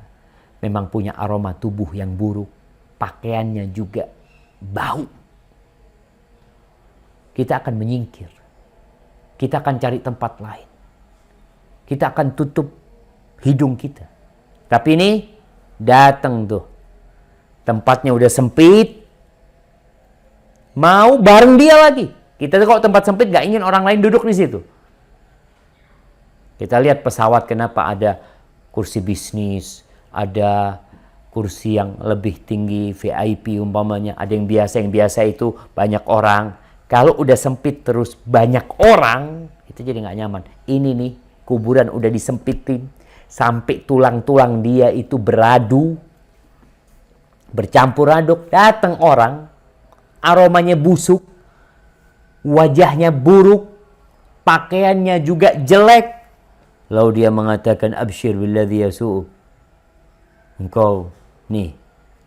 memang punya aroma tubuh yang buruk, pakaiannya juga bau, kita akan menyingkir, kita akan cari tempat lain, kita akan tutup hidung kita. Tapi ini datang tuh, tempatnya udah sempit, mau bareng dia lagi. Kita tuh kalau tempat sempit gak ingin orang lain duduk di situ. Kita lihat pesawat, kenapa ada kursi bisnis, ada kursi yang lebih tinggi, VIP umpamanya, ada yang biasa itu banyak orang. Kalau udah sempit terus banyak orang, itu jadi gak nyaman. Ini nih, kuburan udah disempitin, sampai tulang-tulang dia itu beradu, bercampur aduk, datang orang, aromanya busuk, wajahnya buruk, pakaiannya juga jelek. Lalu dia mengatakan, absyir billadhi yasu'u. Engkau, nih,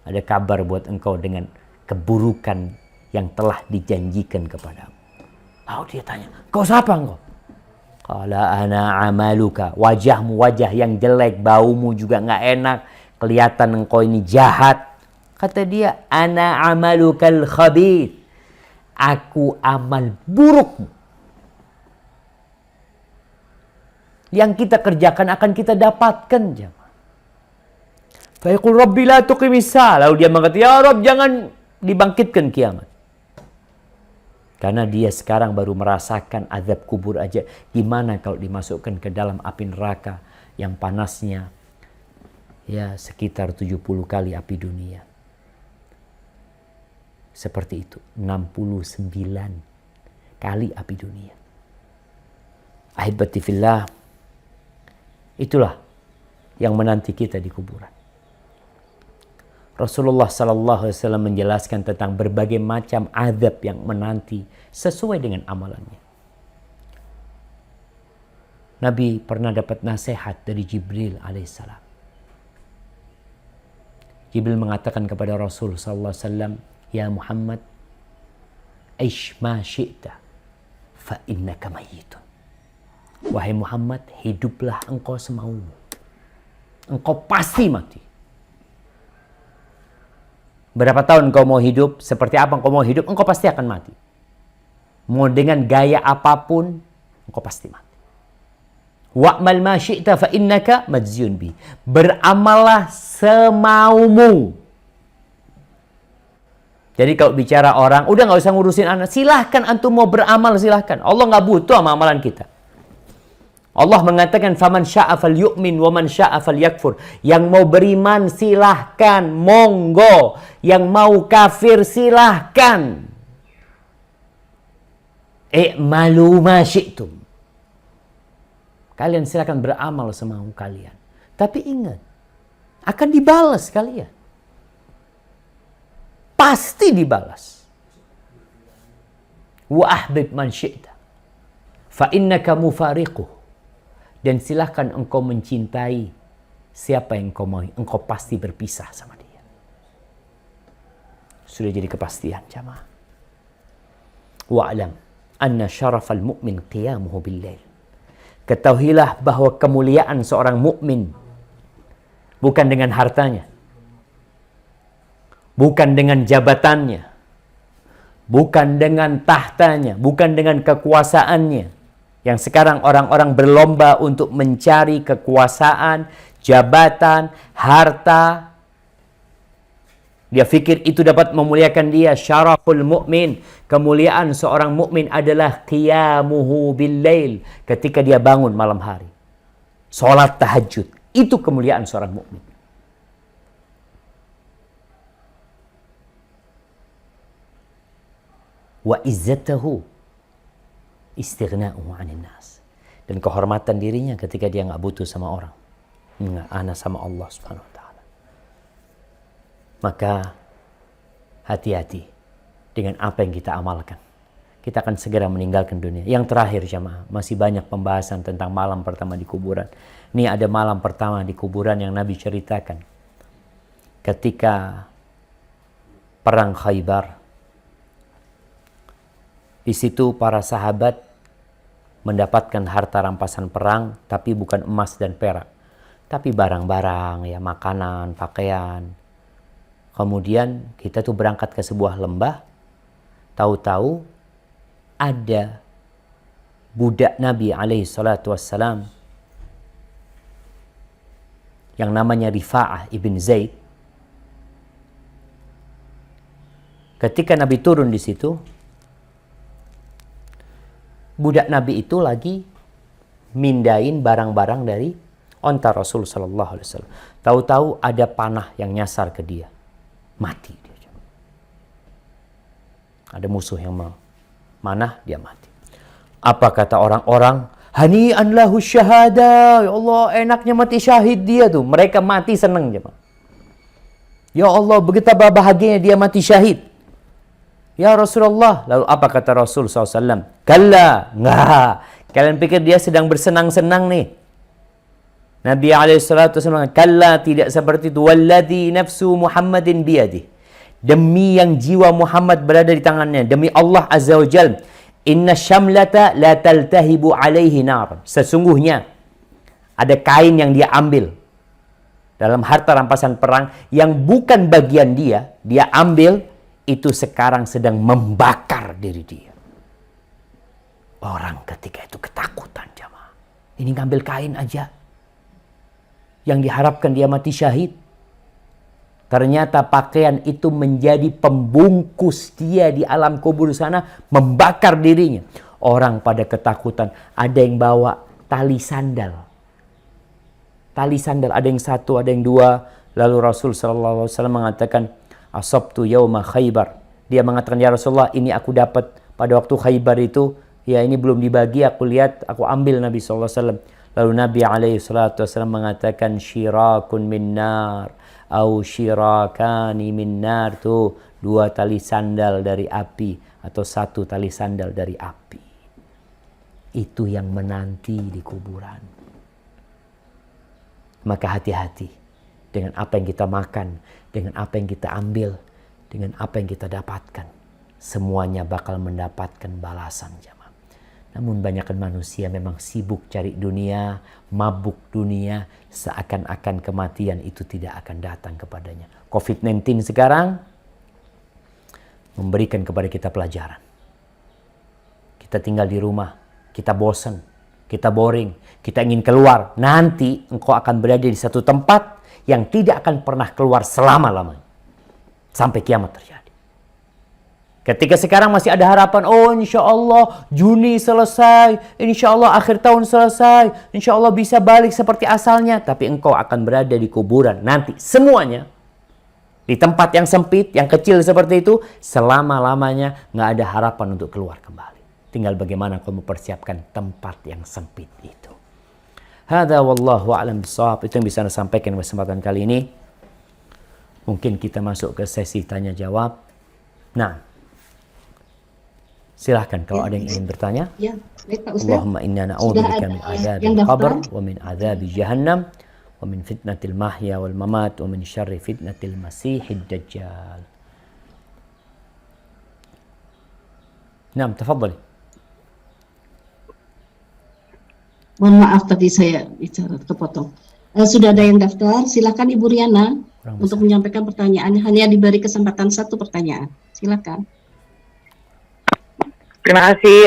ada kabar buat engkau dengan keburukan yang telah dijanjikan kepadamu. Lalu dia tanya, kau siapa engkau? Qala ana amaluka. Wajahmu wajah yang jelek, baumu juga nggak enak, kelihatan engkau ini jahat. Kata dia, ana amalukal khabith. Aku amal burukmu. Yang kita kerjakan akan kita dapatkan. Fa yaqul rabbi la tuqimis sa'a. Lalu dia mengatakan, ya Rabb, jangan dibangkitkan kiamat. Karena dia sekarang baru merasakan azab kubur aja. Gimana kalau dimasukkan ke dalam api neraka yang panasnya ya sekitar 70 kali api dunia. seperti itu. 69 kali api dunia. Ahibati fillah, itulah yang menanti kita di kuburan. Rasulullah SAW menjelaskan tentang berbagai macam azab yang menanti sesuai dengan amalannya. Nabi pernah dapat nasihat dari Jibril alaihissalam. Jibril mengatakan kepada Rasul SAW, "Ya Muhammad, aish ma syi'ta, fa innaka mayyitun." Wahai Muhammad, hiduplah engkau semaumu. Engkau pasti mati. Berapa tahun engkau mau hidup, seperti apa engkau mau hidup, engkau pasti akan mati. Mau dengan gaya apapun, engkau pasti mati. Wa'mal ma syi'ta fa innaka majziyun bi. Beramallah semaumu. Jadi kalau bicara orang, udah nggak usah ngurusin anak, silahkan antum mau beramal, silahkan. Allah nggak butuh sama amalan kita. Allah mengatakan faman syaa falyu'min wa man syaa falyakfur. Yang mau beriman silahkan, monggo. Yang mau kafir silahkan. I'malu ma syi'tum. Kalian silahkan beramal semau kalian. Tapi ingat, akan dibalas kalian. Pasti dibalas. Wa ahbib man syi'ta fa innaka mufariquh. Dan silahkan engkau mencintai siapa yang engkau mau. Engkau pasti berpisah sama dia. Sudah jadi kepastian jamaah. Wa'lam anna syarafal mu'min qiyamuhu bil-lail. Ketahuilah bahwa kemuliaan seorang mukmin bukan dengan hartanya, bukan dengan jabatannya, bukan dengan tahtanya, bukan dengan kekuasaannya. Yang sekarang orang-orang berlomba untuk mencari kekuasaan, jabatan, harta. Dia pikir itu dapat memuliakan dia. Syaraful mu'min. Kemuliaan seorang mukmin adalah qiyamuhu bil-lail. Ketika dia bangun malam hari. Salat tahajud. Itu kemuliaan seorang mukmin. Wa izzatahu istighna'uhu 'anil nas. Dan kehormatan dirinya ketika dia enggak butuh sama orang. Enggak, ana sama Allah Subhanahu wa taala. Maka hati-hati dengan apa yang kita amalkan. Kita akan segera meninggalkan dunia. Yang terakhir jamaah, masih banyak pembahasan tentang malam pertama di kuburan. Ini ada malam pertama di kuburan yang Nabi ceritakan. Ketika perang Khaybar, di situ para sahabat mendapatkan harta rampasan perang, tapi bukan emas dan perak, tapi barang-barang, ya makanan, pakaian. Kemudian kita tuh berangkat ke sebuah lembah, tahu-tahu ada budak Nabi SAW yang namanya Rifa'ah ibn Zaid. Ketika Nabi turun di situ, budak Nabi itu lagi mindain barang-barang dari onta Rasul Sallallahu Alaihi Wasallam. Tahu-tahu ada panah yang nyasar ke dia, mati dia. Ada musuh yang manah, dia mati. Apa kata orang-orang? Hani'an lahu syahada. Ya Allah, enaknya mati syahid dia tuh. Mereka mati senang jemaah. Ya Allah, betapa bahagianya dia mati syahid. Ya Rasulullah, lalu apa kata Rasul SAW? Kalla, enggak. Kalian pikir dia sedang bersenang-senang nih? Nabi SAW, kalla, tidak seperti itu. Walladhi nafsu Muhammadin biyadih. Demi yang jiwa Muhammad berada di tangannya. Demi Allah Azza wa Jal. Inna syamlata la taltahibu alaihi nar. Sesungguhnya ada kain yang dia ambil dalam harta rampasan perang yang bukan bagian dia ambil, itu sekarang sedang membakar diri dia. Orang ketika itu ketakutan jamaah. Ini ngambil kain aja. Yang diharapkan dia mati syahid. Ternyata pakaian itu menjadi pembungkus dia di alam kubur sana, membakar dirinya. Orang pada ketakutan. Ada yang bawa tali sandal. Tali sandal, ada yang satu, ada yang dua. Lalu Rasul SAW mengatakan, asabtu yawma Khaybar Dia mengatakan, ya Rasulullah, ini aku dapat pada waktu Khaybar itu, ya ini belum dibagi, aku lihat, aku ambil Nabi SAW. Lalu Nabi SAW mengatakan, syirakun min nar, au syirakani min nar, tuh 2 tali sandal dari api, atau 1 tali sandal dari api. Itu yang menanti di kuburan. Maka hati-hati dengan apa yang kita makan, dengan apa yang kita ambil, dengan apa yang kita dapatkan. Semuanya bakal mendapatkan balasan, jemaah. Namun banyakkan manusia memang sibuk cari dunia, mabuk dunia, seakan-akan kematian itu tidak akan datang kepadanya. COVID-19 sekarang memberikan kepada kita pelajaran. Kita tinggal di rumah, kita bosan, kita boring, kita ingin keluar. Nanti engkau akan berada di satu tempat yang tidak akan pernah keluar selama-lamanya. Sampai kiamat terjadi. Ketika sekarang masih ada harapan, oh insya Allah Juni selesai, insya Allah akhir tahun selesai, insya Allah bisa balik seperti asalnya. Tapi engkau akan berada di kuburan nanti semuanya. Di tempat yang sempit, yang kecil seperti itu, selama-lamanya nggak ada harapan untuk keluar kembali. Tinggal bagaimana kau mempersiapkan tempat yang sempit itu. Hadza wallahu a'lam bishawab. Itu yang bisa saya sampaikan pada kesempatan kali ini. Mungkin kita masuk ke sesi tanya jawab. Nah, silahkan kalau ada yang ingin bertanya. Ya, baik Pak Ustaz. Allahumma inna na'udzubika min adzabil qabr wa min adzabi jahannam wa min fitnatil mahya wal mamat wa min syarri fitnatil masihid dajjal. Naam, tafadhali. Mohon maaf tadi saya bicara kepotong. Sudah ada yang daftar, silakan Ibu Riana untuk menyampaikan pertanyaan. Hanya diberi kesempatan 1 pertanyaan. Silakan. Terima kasih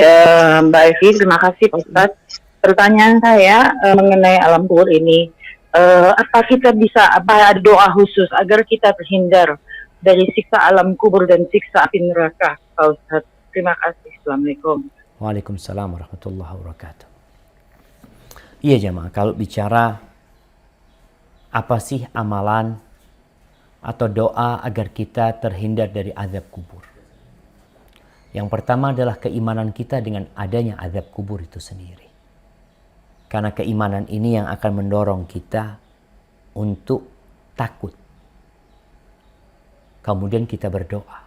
Mbak Evi, terima kasih Pak Ustadz. Pertanyaan saya mengenai alam kubur ini, apa ada doa khusus agar kita terhindar dari siksa alam kubur dan siksa api neraka, Pak Ustadz? Terima kasih. Assalamualaikum. Waalaikumsalam warahmatullahi wabarakatuh. Iya jemaah, kalau bicara apa sih amalan atau doa agar kita terhindar dari azab kubur? Yang pertama adalah keimanan kita dengan adanya azab kubur itu sendiri. Karena keimanan ini yang akan mendorong kita untuk takut. Kemudian kita berdoa.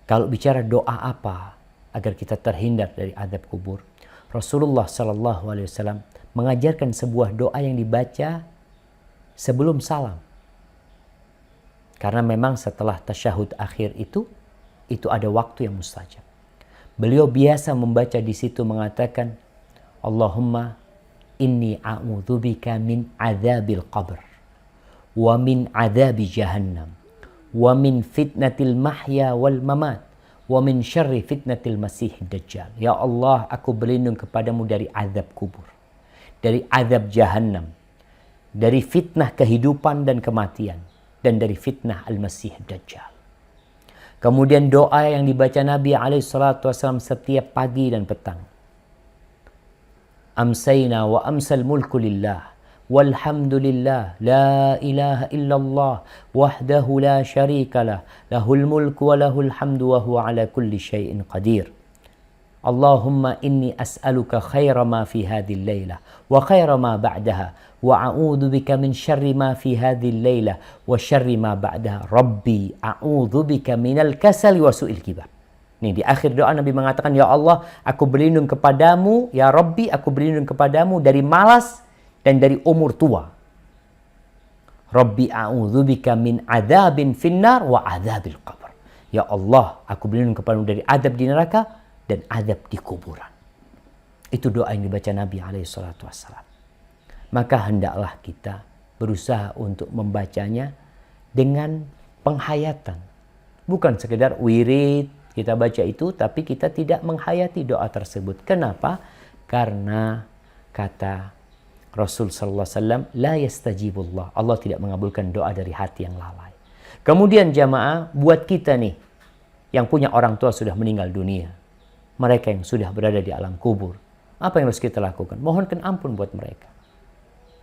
Kalau bicara doa apa agar kita terhindar dari azab kubur? Rasulullah SAW mengajarkan sebuah doa yang dibaca sebelum salam. Karena memang setelah tasyahud akhir itu ada waktu yang mustajab. Beliau biasa membaca di situ mengatakan, Allahumma inni a'udzubika min adzabil qabr wa min adzabi jahannam wa min fitnatil mahya wal mamat wa min syarri fitnatil masihid dajjal. Ya Allah, aku berlindung kepadamu dari azab kubur, dari azab jahannam, dari fitnah kehidupan dan kematian, dan dari fitnah al-masihid dajjal. Kemudian doa yang dibaca Nabi SAW setiap pagi dan petang. Amsayna wa amsal mulku lillah. Walhamdulillah, la ilaha illallah, wahdahu la syarika lah, lahul mulku wa lahul hamdu wa huwa ala kulli syai'in qadir. Allahumma inni as'aluka khaira ma fi hadhihi al-lailah wa khaira ma ba'daha wa a'udzu bika min syarri ma fi hadhihi al-lailah wa syarri ma ba'daha. Rabbi a'udzu bika minal kasali wa su'il kibar. Nih di akhir doa Nabi mengatakan, ya Allah, aku berlindung kepadamu, ya Rabbi, aku berlindung kepadamu dari malas dan dari umur tua. Rabbi a'udzubika min adzabin finnar wa adzabil qabr. Ya Allah, aku berlindung kepadamu dari azab di neraka dan azab di kuburan. Itu doa yang dibaca Nabi SAW. Maka hendaklah kita berusaha untuk membacanya dengan penghayatan. Bukan sekedar wirid kita baca itu, tapi kita tidak menghayati doa tersebut. Kenapa? Karena kata Rasul sallallahu alaihi wasallam, la yastajibullah. Allah tidak mengabulkan doa dari hati yang lalai. Kemudian jamaah, buat kita nih yang punya orang tua sudah meninggal dunia, mereka yang sudah berada di alam kubur, apa yang harus kita lakukan? Mohonkan ampun buat mereka.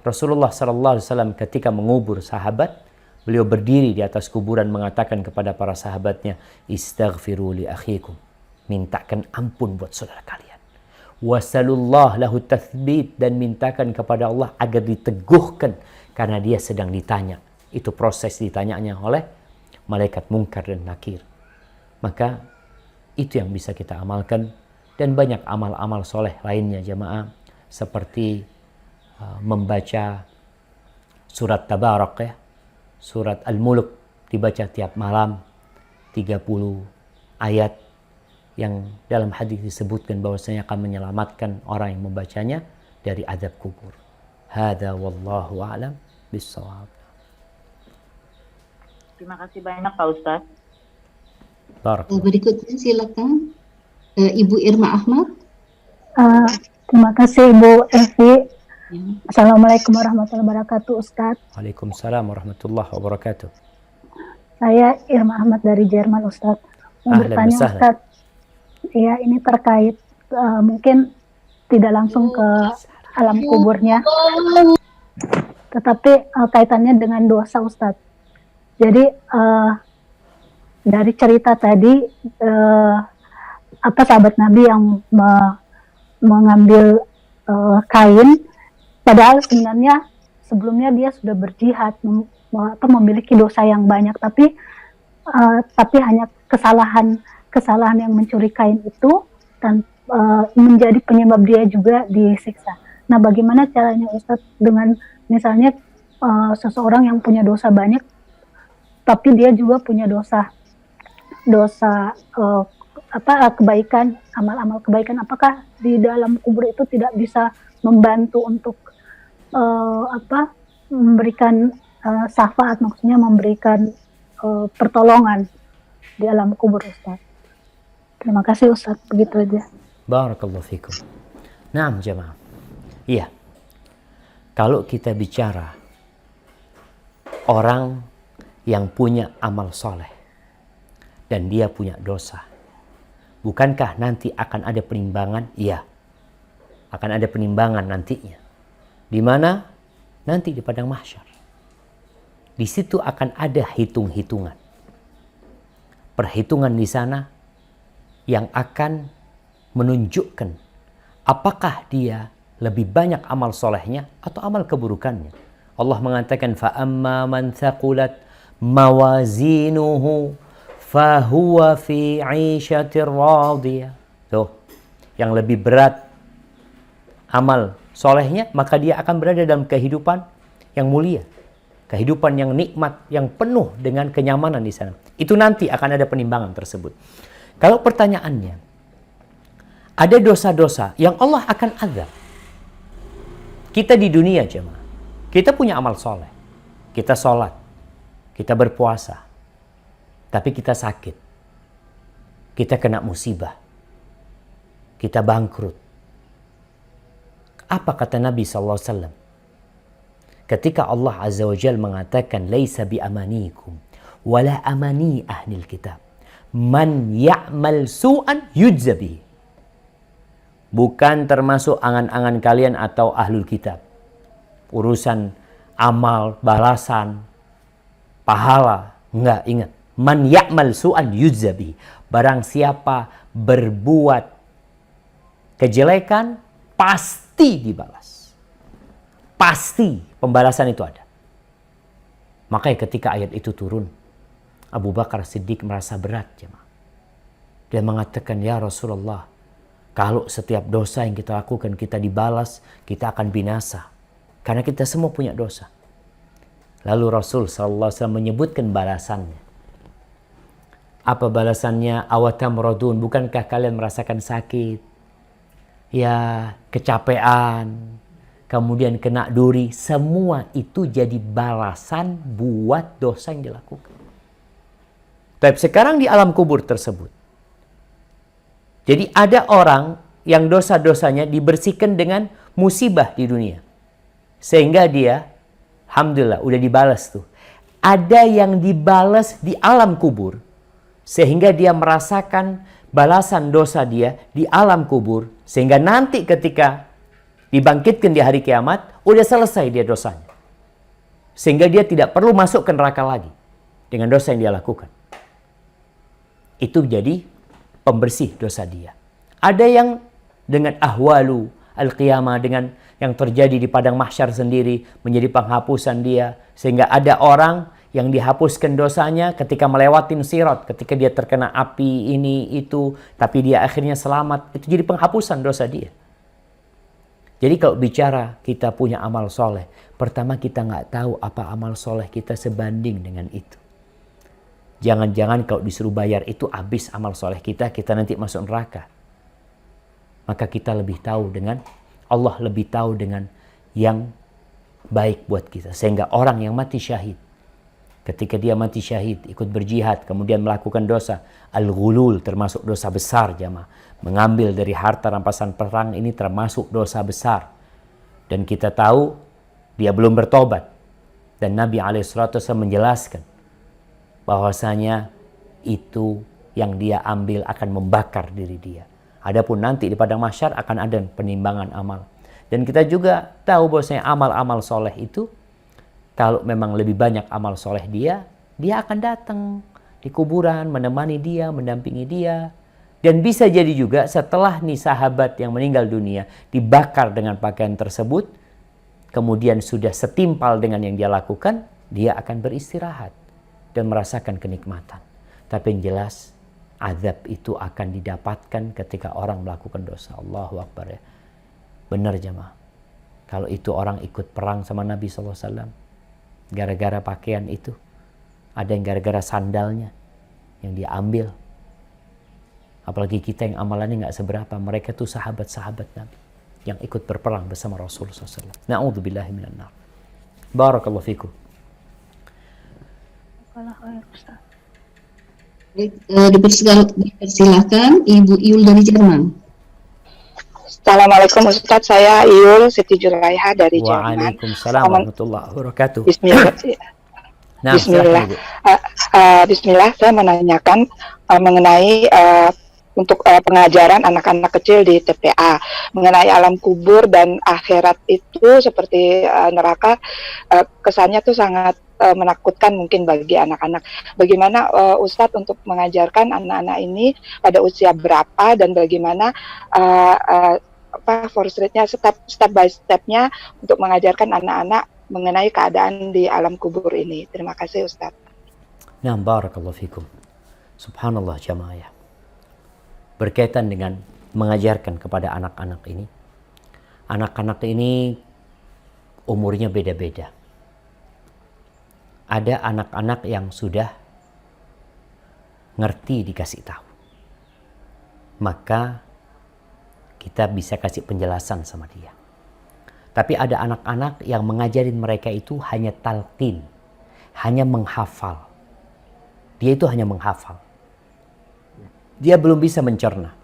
Rasulullah sallallahu alaihi wasallam ketika mengubur sahabat, Beliau berdiri di atas kuburan mengatakan kepada para sahabatnya, istaghfiru li akhikum. Mintakan ampun buat saudara kalian. Wasalullah lahu tathbit, dan mintakan kepada Allah agar diteguhkan karena dia sedang ditanya. Itu proses ditanyanya oleh malaikat Munkar dan Nakir. Maka itu yang bisa kita amalkan, dan banyak amal-amal soleh lainnya jamaah, seperti membaca surat Tabarak ya, surat Al-Mulk dibaca tiap malam 30 ayat yang dalam hadis disebutkan bahwasanya akan menyelamatkan orang yang membacanya dari azab kubur. Hada wallahu a'lam bissawab. Terima kasih banyak Pak Ustadz. Barakallah. Berikutnya silakan Ibu Irma Ahmad. Terima kasih Ibu Evi. Ya. Assalamualaikum warahmatullahi wabarakatuh Ustadz. Waalaikumsalam warahmatullahi wabarakatuh. Saya Irma Ahmad dari Jerman Ustadz. Mau Ahlan bertanya wasahlan. Ustadz. Ya, ini terkait mungkin tidak langsung ke alam kuburnya, tetapi kaitannya dengan dosa Ustadz. Jadi dari cerita tadi sahabat Nabi yang mengambil kain, padahal sebenarnya sebelumnya dia sudah berjihad, memiliki dosa yang banyak, tapi hanya kesalahan yang mencuri kain itu dan menjadi penyebab dia juga disiksa. Nah, bagaimana caranya Ustadz dengan misalnya seseorang yang punya dosa banyak, tapi dia juga punya dosa kebaikan, amal-amal kebaikan, apakah di dalam kubur itu tidak bisa membantu untuk memberikan syafaat, maksudnya memberikan pertolongan di alam kubur Ustaz? Terima kasih Ustaz, begitu aja. Barakallahu fikum. Naam jemaah. Iya. Kalau kita bicara orang yang punya amal soleh dan dia punya dosa, bukankah nanti akan ada penimbangan? Iya. Akan ada penimbangan nantinya. Di mana? Nanti di padang mahsyar. Di situ akan ada hitung-hitungan. Perhitungan di sana yang akan menunjukkan apakah dia lebih banyak amal solehnya atau amal keburukannya. Allah mengatakan فَأَمَّا مَنْ ثَقُلَتْ مَوَازِينُهُ فَهُوَ فِي عِيشَةٍ رَاضِيَةٍ. Tuh, yang lebih berat amal solehnya, maka dia akan berada dalam kehidupan yang mulia, kehidupan yang nikmat, yang penuh dengan kenyamanan di sana. Itu nanti akan ada penimbangan tersebut. Kalau pertanyaannya, ada dosa-dosa yang Allah akan azab. Kita di dunia jemaah, kita punya amal soleh, kita sholat, kita berpuasa, tapi kita sakit, kita kena musibah, kita bangkrut. Apa kata Nabi SAW? Ketika Allah Azza wa Jal mengatakan, Laisa bi amanikum, wala amani ahlil kitab. Man ya'mal su'an yujzabi. Bukan termasuk angan-angan kalian atau ahlul kitab. Urusan amal, balasan, pahala. Enggak, ingat. Man ya'mal su'an yujzabi. Barang siapa berbuat kejelekan, pasti dibalas. Pasti pembalasan itu ada. Makanya ketika ayat itu turun, Abu Bakar Siddiq merasa berat jemaah. Dia mengatakan, ya Rasulullah, kalau setiap dosa yang kita lakukan kita dibalas, kita akan binasa. Karena kita semua punya dosa. Lalu Rasul SAW menyebutkan balasannya. Apa balasannya? Awatam rodun, bukankah kalian merasakan sakit? Ya, kecapean, kemudian kena duri. Semua itu jadi balasan buat dosa yang dilakukan. Tapi sekarang di alam kubur tersebut, jadi ada orang yang dosa-dosanya dibersihkan dengan musibah di dunia. Sehingga dia, alhamdulillah, udah dibalas tuh. Ada yang dibalas di alam kubur. Sehingga dia merasakan balasan dosa dia di alam kubur. Sehingga nanti ketika dibangkitkan di hari kiamat, udah selesai dia dosanya. sehingga dia tidak perlu masuk ke neraka lagi dengan dosa yang dia lakukan. Itu jadi pembersih dosa dia. Ada yang dengan ahwalu al-qiyamah, dengan yang terjadi di padang mahsyar sendiri menjadi penghapusan dia, sehingga ada orang yang dihapuskan dosanya ketika melewatin sirat, ketika dia terkena api ini itu, tapi dia akhirnya selamat. Itu jadi penghapusan dosa dia. Jadi kalau bicara kita punya amal soleh, pertama kita nggak tahu apa amal soleh kita sebanding dengan itu. Jangan-jangan kalau disuruh bayar itu habis amal soleh kita nanti masuk neraka. Maka kita lebih tahu dengan, Allah lebih tahu dengan yang baik buat kita. Sehingga orang yang mati syahid, ketika dia mati syahid, ikut berjihad, kemudian melakukan dosa, al-ghulul termasuk dosa besar jamaah. Mengambil dari harta rampasan perang ini termasuk dosa besar. Dan kita tahu dia belum bertobat. Dan Nabi SAW menjelaskan bahwasanya itu yang dia ambil akan membakar diri dia. Adapun nanti di padang mahsyar akan ada penimbangan amal. Dan kita juga tahu bahwasanya amal-amal soleh itu, kalau memang lebih banyak amal soleh dia akan datang di kuburan, menemani dia, mendampingi dia. Dan bisa jadi juga setelah nih sahabat yang meninggal dunia dibakar dengan pakaian tersebut, kemudian sudah setimpal dengan yang dia lakukan, dia akan beristirahat dan merasakan kenikmatan. Tapi yang jelas, azab itu akan didapatkan ketika orang melakukan dosa. Allahu Akbar ya. Benar jemaah. Kalau itu orang ikut perang sama Nabi SAW, gara-gara pakaian itu, ada yang gara-gara sandalnya yang dia ambil. Apalagi kita yang amalannya nggak seberapa, mereka tuh sahabat-sahabat Nabi yang ikut berperang bersama Rasulullah SAW. Na'udzubillahi minan nar. Barakallahu fikum. Dipersilakan Ibu Iul dari Jerman. Assalamualaikum Ustaz, saya Iul Siti Julaiha dari Jerman. Waalaikumsalam warahmatullahi wabarakatuh. Bismillah. Nah, Bismillah. Bismillah, saya menanyakan mengenai untuk pengajaran anak-anak kecil di TPA mengenai alam kubur dan akhirat itu seperti neraka, kesannya tuh sangat menakutkan mungkin bagi anak-anak. Bagaimana Ustadz untuk mengajarkan anak-anak ini pada usia berapa dan bagaimana first rate-nya, step by step-nya untuk mengajarkan anak-anak mengenai keadaan di alam kubur ini. Terima kasih Ustadz. Nah, barakallahu fikum. Subhanallah jamaah. Berkaitan dengan mengajarkan kepada anak-anak ini. Anak-anak ini umurnya beda-beda. Ada anak-anak yang sudah ngerti dikasih tahu. Maka kita bisa kasih penjelasan sama dia. Tapi ada anak-anak yang mengajarin mereka itu hanya talqin, hanya menghafal. Dia itu hanya menghafal. Dia belum bisa mencerna.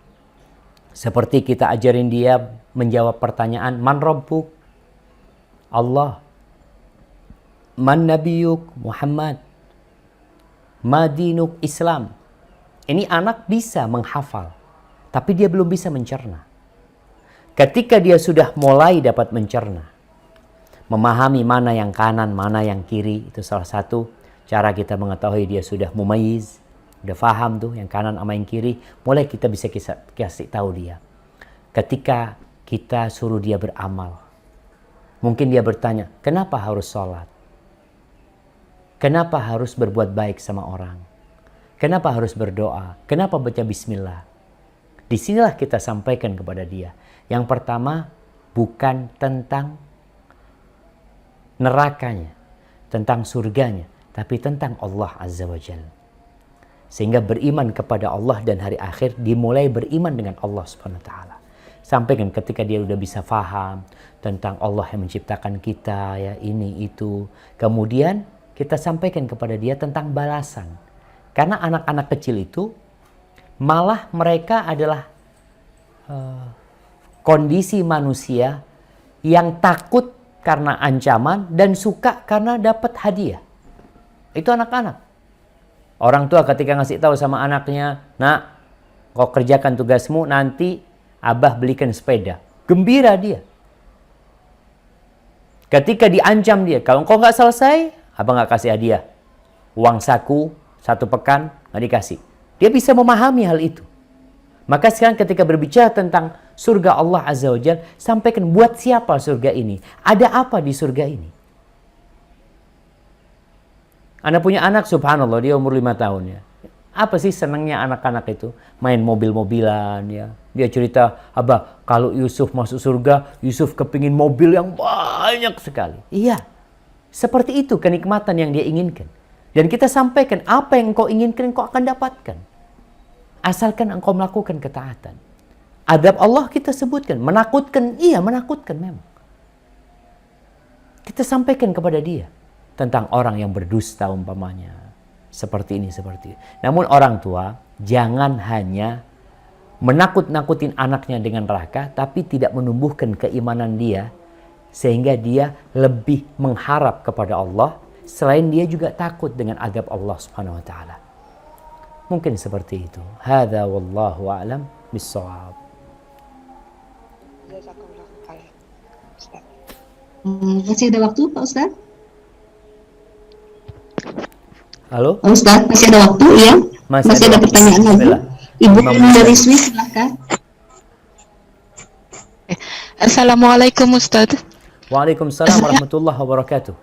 Seperti kita ajarin dia menjawab pertanyaan, man rabbuk? Allah. Man nabiyuk? Muhammad. Ma dinuk? Islam. Ini anak bisa menghafal, tapi dia belum bisa mencerna. Ketika dia sudah mulai dapat mencerna, memahami mana yang kanan, mana yang kiri, itu salah satu cara kita mengetahui dia sudah mumayyiz, udah paham tuh yang kanan sama yang kiri, mulai kita bisa kasih tahu dia. Ketika kita suruh dia beramal, mungkin dia bertanya, kenapa harus sholat? Kenapa harus berbuat baik sama orang? Kenapa harus berdoa? Kenapa baca bismillah? Disinilah kita sampaikan kepada dia. Yang pertama, bukan tentang nerakanya, tentang surganya, tapi tentang Allah Azza wa Jalla. Sehingga beriman kepada Allah dan hari akhir, dimulai beriman dengan Allah Subhanahu wa taala. Sampaikan ketika dia udah bisa faham tentang Allah yang menciptakan kita, ya ini itu. Kemudian kita sampaikan kepada dia tentang balasan. Karena anak-anak kecil itu malah mereka adalah kondisi manusia yang takut karena ancaman dan suka karena dapat hadiah. Itu anak-anak. Orang tua ketika ngasih tahu sama anaknya, nak, kau kerjakan tugasmu, nanti abah belikan sepeda. Gembira dia. Ketika diancam dia, kalau engkau nggak selesai, abang nggak kasih hadiah. Uang saku 1 pekan nggak dikasih. Dia bisa memahami hal itu. Maka sekarang ketika berbicara tentang surga Allah Azza wa Jalla, sampaikan buat siapa surga ini? Ada apa di surga ini? Anda punya anak, subhanallah, dia umur 5 tahun ya. Apa sih senangnya anak-anak itu? Main mobil-mobilan ya. Dia cerita, Abah, kalau Yusuf masuk surga, Yusuf kepingin mobil yang banyak sekali. Iya, seperti itu kenikmatan yang dia inginkan. Dan kita sampaikan, apa yang engkau inginkan, engkau akan dapatkan. Asalkan engkau melakukan ketaatan. Adab Allah kita sebutkan, menakutkan, iya menakutkan memang. Kita sampaikan kepada dia tentang orang yang berdusta umpamanya. Seperti ini, seperti ini. Namun orang tua jangan hanya menakut-nakutin anaknya dengan neraka, tapi tidak menumbuhkan keimanan dia, sehingga dia lebih mengharap kepada Allah, selain dia juga takut dengan adab Allah Subhanahu wa Ta'ala. Mungkin seperti itu. Hadza wallahu a'lam bis-shawab. Jazakallahu khairan, Ustaz. Masih ada waktu Pak Ustadz? Halo? Pak Ustadz, masih ada waktu ya? Masih ada waktu. pertanyaan lagi. Bismillah. Ibu Imam dari Musa. Swiss, silahkan. Assalamualaikum Ustadz. Waalaikumsalam warahmatullahi wabarakatuh.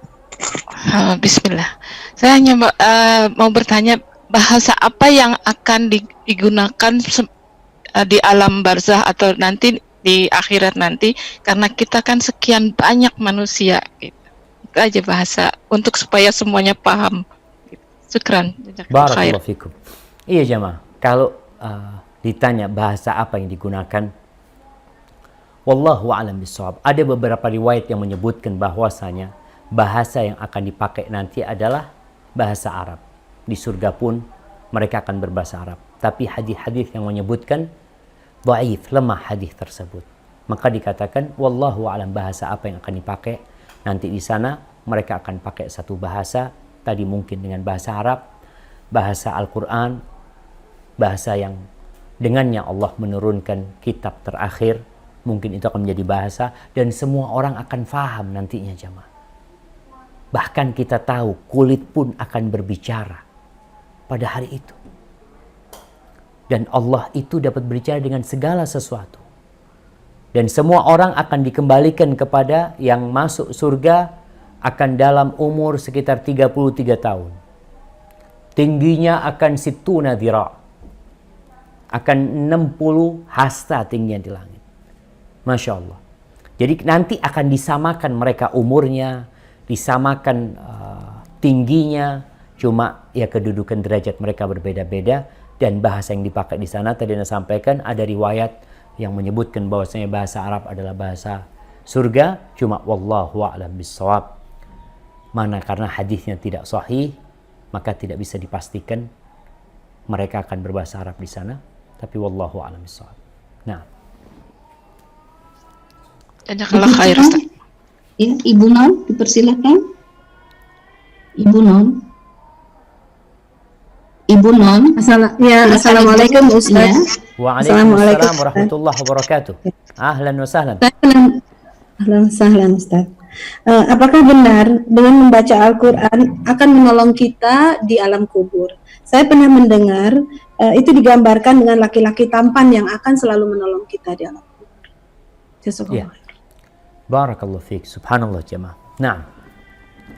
Bismillah. Saya hanya mau bertanya, bahasa apa yang akan digunakan di alam barzah atau nanti di akhirat nanti, karena kita kan sekian banyak manusia gitu. Itu aja bahasa untuk supaya semuanya paham. Syukran. Jazakallahu khair. Barakallahu fikum. Iya jamaah, kalau ditanya bahasa apa yang digunakan, wallahu a'lam bishawab. Ada beberapa riwayat yang menyebutkan bahwasanya bahasa yang akan dipakai nanti adalah bahasa Arab. Di surga pun mereka akan berbahasa Arab. Tapi hadis-hadis yang menyebutkan dhaif, lemah hadis tersebut. Maka dikatakan wallahu a'lam bahasa apa yang akan dipakai nanti di sana. Mereka akan pakai satu bahasa, tadi mungkin dengan bahasa Arab, bahasa Al-Quran, bahasa yang dengannya Allah menurunkan kitab terakhir. Mungkin itu akan menjadi bahasa dan semua orang akan faham nantinya jamaah. Bahkan kita tahu kulit pun akan berbicara pada hari itu. Dan Allah itu dapat berbicara dengan segala sesuatu. Dan semua orang akan dikembalikan kepada yang masuk surga akan dalam umur sekitar 33 tahun. Tingginya akan situna dhira'. Akan 60 hasta tingginya di langit. Masya Allah. Jadi nanti akan disamakan mereka umurnya, disamakan tingginya, cuma ya kedudukan derajat mereka berbeda-beda. Dan bahasa yang dipakai di sana tadi Anda sampaikan, ada riwayat yang menyebutkan bahwasanya bahasa Arab adalah bahasa surga, cuma wallahu a'lam bissawab. Mana karena hadisnya tidak sahih, maka tidak bisa dipastikan mereka akan berbahasa Arab di sana, tapi wallahu a'lam bissawab. Nah, Jazakallahu khair Ustaz. Ya, Ibu Non, dipersilakan. Ibu Non. Ibu Non. Assalamualaikum Ya. Ustaz. waalaikumsalam warahmatullahi wabarakatuh. Ahlan wa sahlan. Ahlan sahlan Ustaz. Apakah benar dengan membaca Al-Quran akan menolong kita di alam kubur? Saya pernah mendengar itu digambarkan dengan laki-laki tampan yang akan selalu menolong kita di alam kubur. Ya. Barakallahu fiik. Subhanallah jemaah. Nah,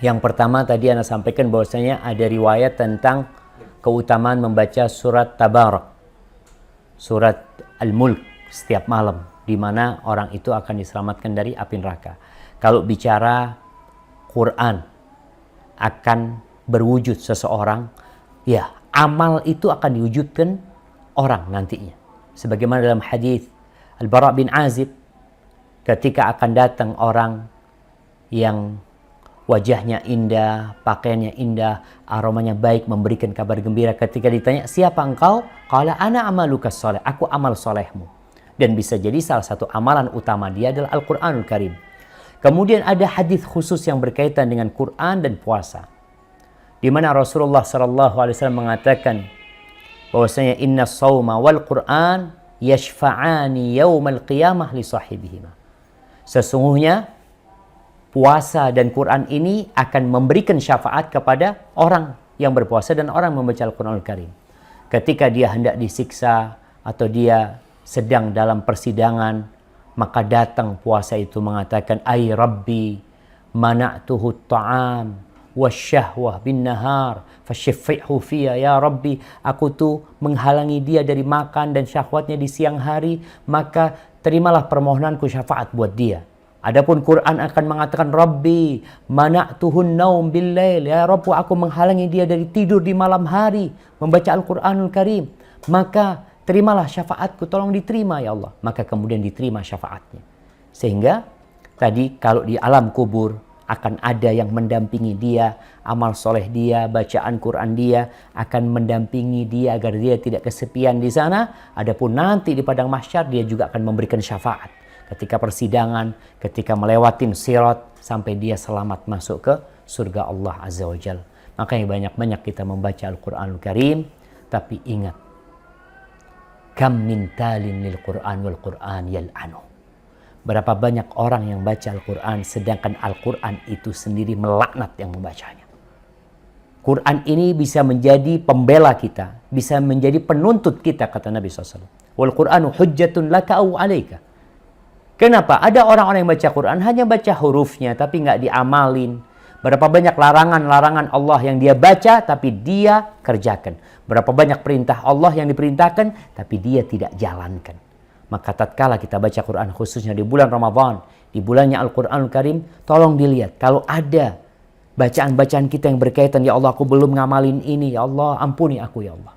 yang pertama tadi Anda sampaikan bahwasanya ada riwayat tentang keutamaan membaca surat Tabarak, surat Al-Mulk setiap malam, di mana orang itu akan diselamatkan dari api neraka. Kalau bicara Quran akan berwujud seseorang, ya amal itu akan diwujudkan orang nantinya. Sebagaimana dalam hadis Al-Bara' bin Azib, ketika akan datang orang yang wajahnya indah, pakaiannya indah, aromanya baik, memberikan kabar gembira. Ketika ditanya, siapa engkau? Qala ana amalukas soleh, aku amal solehmu. Dan bisa jadi salah satu amalan utama dia adalah Al-Quranul Karim. Kemudian ada hadis khusus yang berkaitan dengan Quran dan puasa, di mana Rasulullah SAW mengatakan bahwasanya inna sawma wal Quran yashfa'ani yaumal qiyamah li sahibihima. Sesungguhnya puasa dan Quran ini akan memberikan syafaat kepada orang yang berpuasa dan orang membaca Al-Quranul Karim. Ketika dia hendak disiksa atau dia sedang dalam persidangan, maka datang puasa itu mengatakan, ay Rabbi mana'tuhu ta'am wasyahwah bin nahar fasyaffi'hu fiyya ya Rabbi, aku tuh menghalangi dia dari makan dan syahwatnya di siang hari, maka terimalah permohonanku syafaat buat dia. Adapun Quran akan mengatakan, Rabbi mana'tuhun naum bil lail, ya Rabb, aku menghalangi dia dari tidur di malam hari membaca Al-Quranul Karim, maka terimalah syafaatku, tolong diterima ya Allah. Maka kemudian diterima syafaatnya. Sehingga tadi kalau di alam kubur akan ada yang mendampingi dia, amal soleh dia, bacaan Quran dia akan mendampingi dia agar dia tidak kesepian di sana. Adapun nanti di padang mahsyar dia juga akan memberikan syafaat ketika persidangan, ketika melewatin sirat sampai dia selamat masuk ke surga Allah Azza wa Jalla. Makanya banyak-banyak kita membaca Al-Quranul Karim, tapi ingat, kam min talin lil Quran wal Quran yal'anu. Berapa banyak orang yang baca Al-Quran sedangkan Al-Quran itu sendiri melaknat yang membacanya. Quran ini bisa menjadi pembela kita, bisa menjadi penuntut kita, kata Nabi SAW. Wal Quranu hujjatun laka au alaika. Kenapa? Ada orang-orang yang baca Quran hanya baca hurufnya tapi nggak diamalin. Berapa banyak larangan-larangan Allah yang dia baca tapi dia kerjakan. Berapa banyak perintah Allah yang diperintahkan tapi dia tidak jalankan. Maka tatkala kita baca Quran khususnya di bulan Ramadan, di bulannya Al-Quranul Karim, tolong dilihat kalau ada bacaan-bacaan kita yang berkaitan, ya Allah aku belum ngamalin ini, ya Allah ampuni aku ya Allah.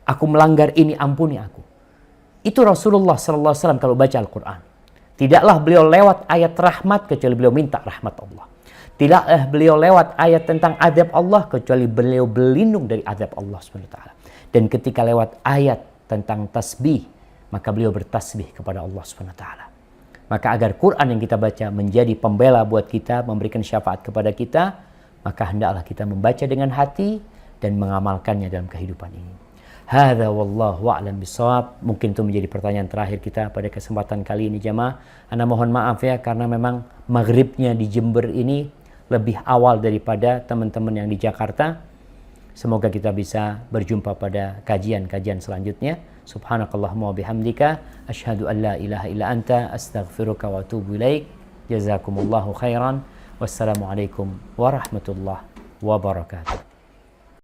Aku melanggar ini, ampuni aku. Itu Rasulullah SAW kalau baca Al-Quran. Tidaklah beliau lewat ayat rahmat kecuali beliau minta rahmat Allah. Tidaklah beliau lewat ayat tentang azab Allah kecuali beliau berlindung dari azab Allah SWT. Dan ketika lewat ayat tentang tasbih, maka beliau bertasbih kepada Allah SWT. Maka agar Quran yang kita baca menjadi pembela buat kita, memberikan syafaat kepada kita, maka hendaklah kita membaca dengan hati dan mengamalkannya dalam kehidupan ini. Hadza wallahu a'lam bishawab. Mungkin itu menjadi pertanyaan terakhir kita pada kesempatan kali ini jamaah. Ana mohon maaf ya karena memang maghribnya di Jember ini lebih awal daripada teman-teman yang di Jakarta. Semoga kita bisa berjumpa pada kajian-kajian selanjutnya. Subhanakallahumma wa bihamdika asyhadu an la ilaha illa anta astaghfiruka wa atubu ilaik. Jazakumullahu khairan. Wassalamualaikum warahmatullahi wabarakatuh.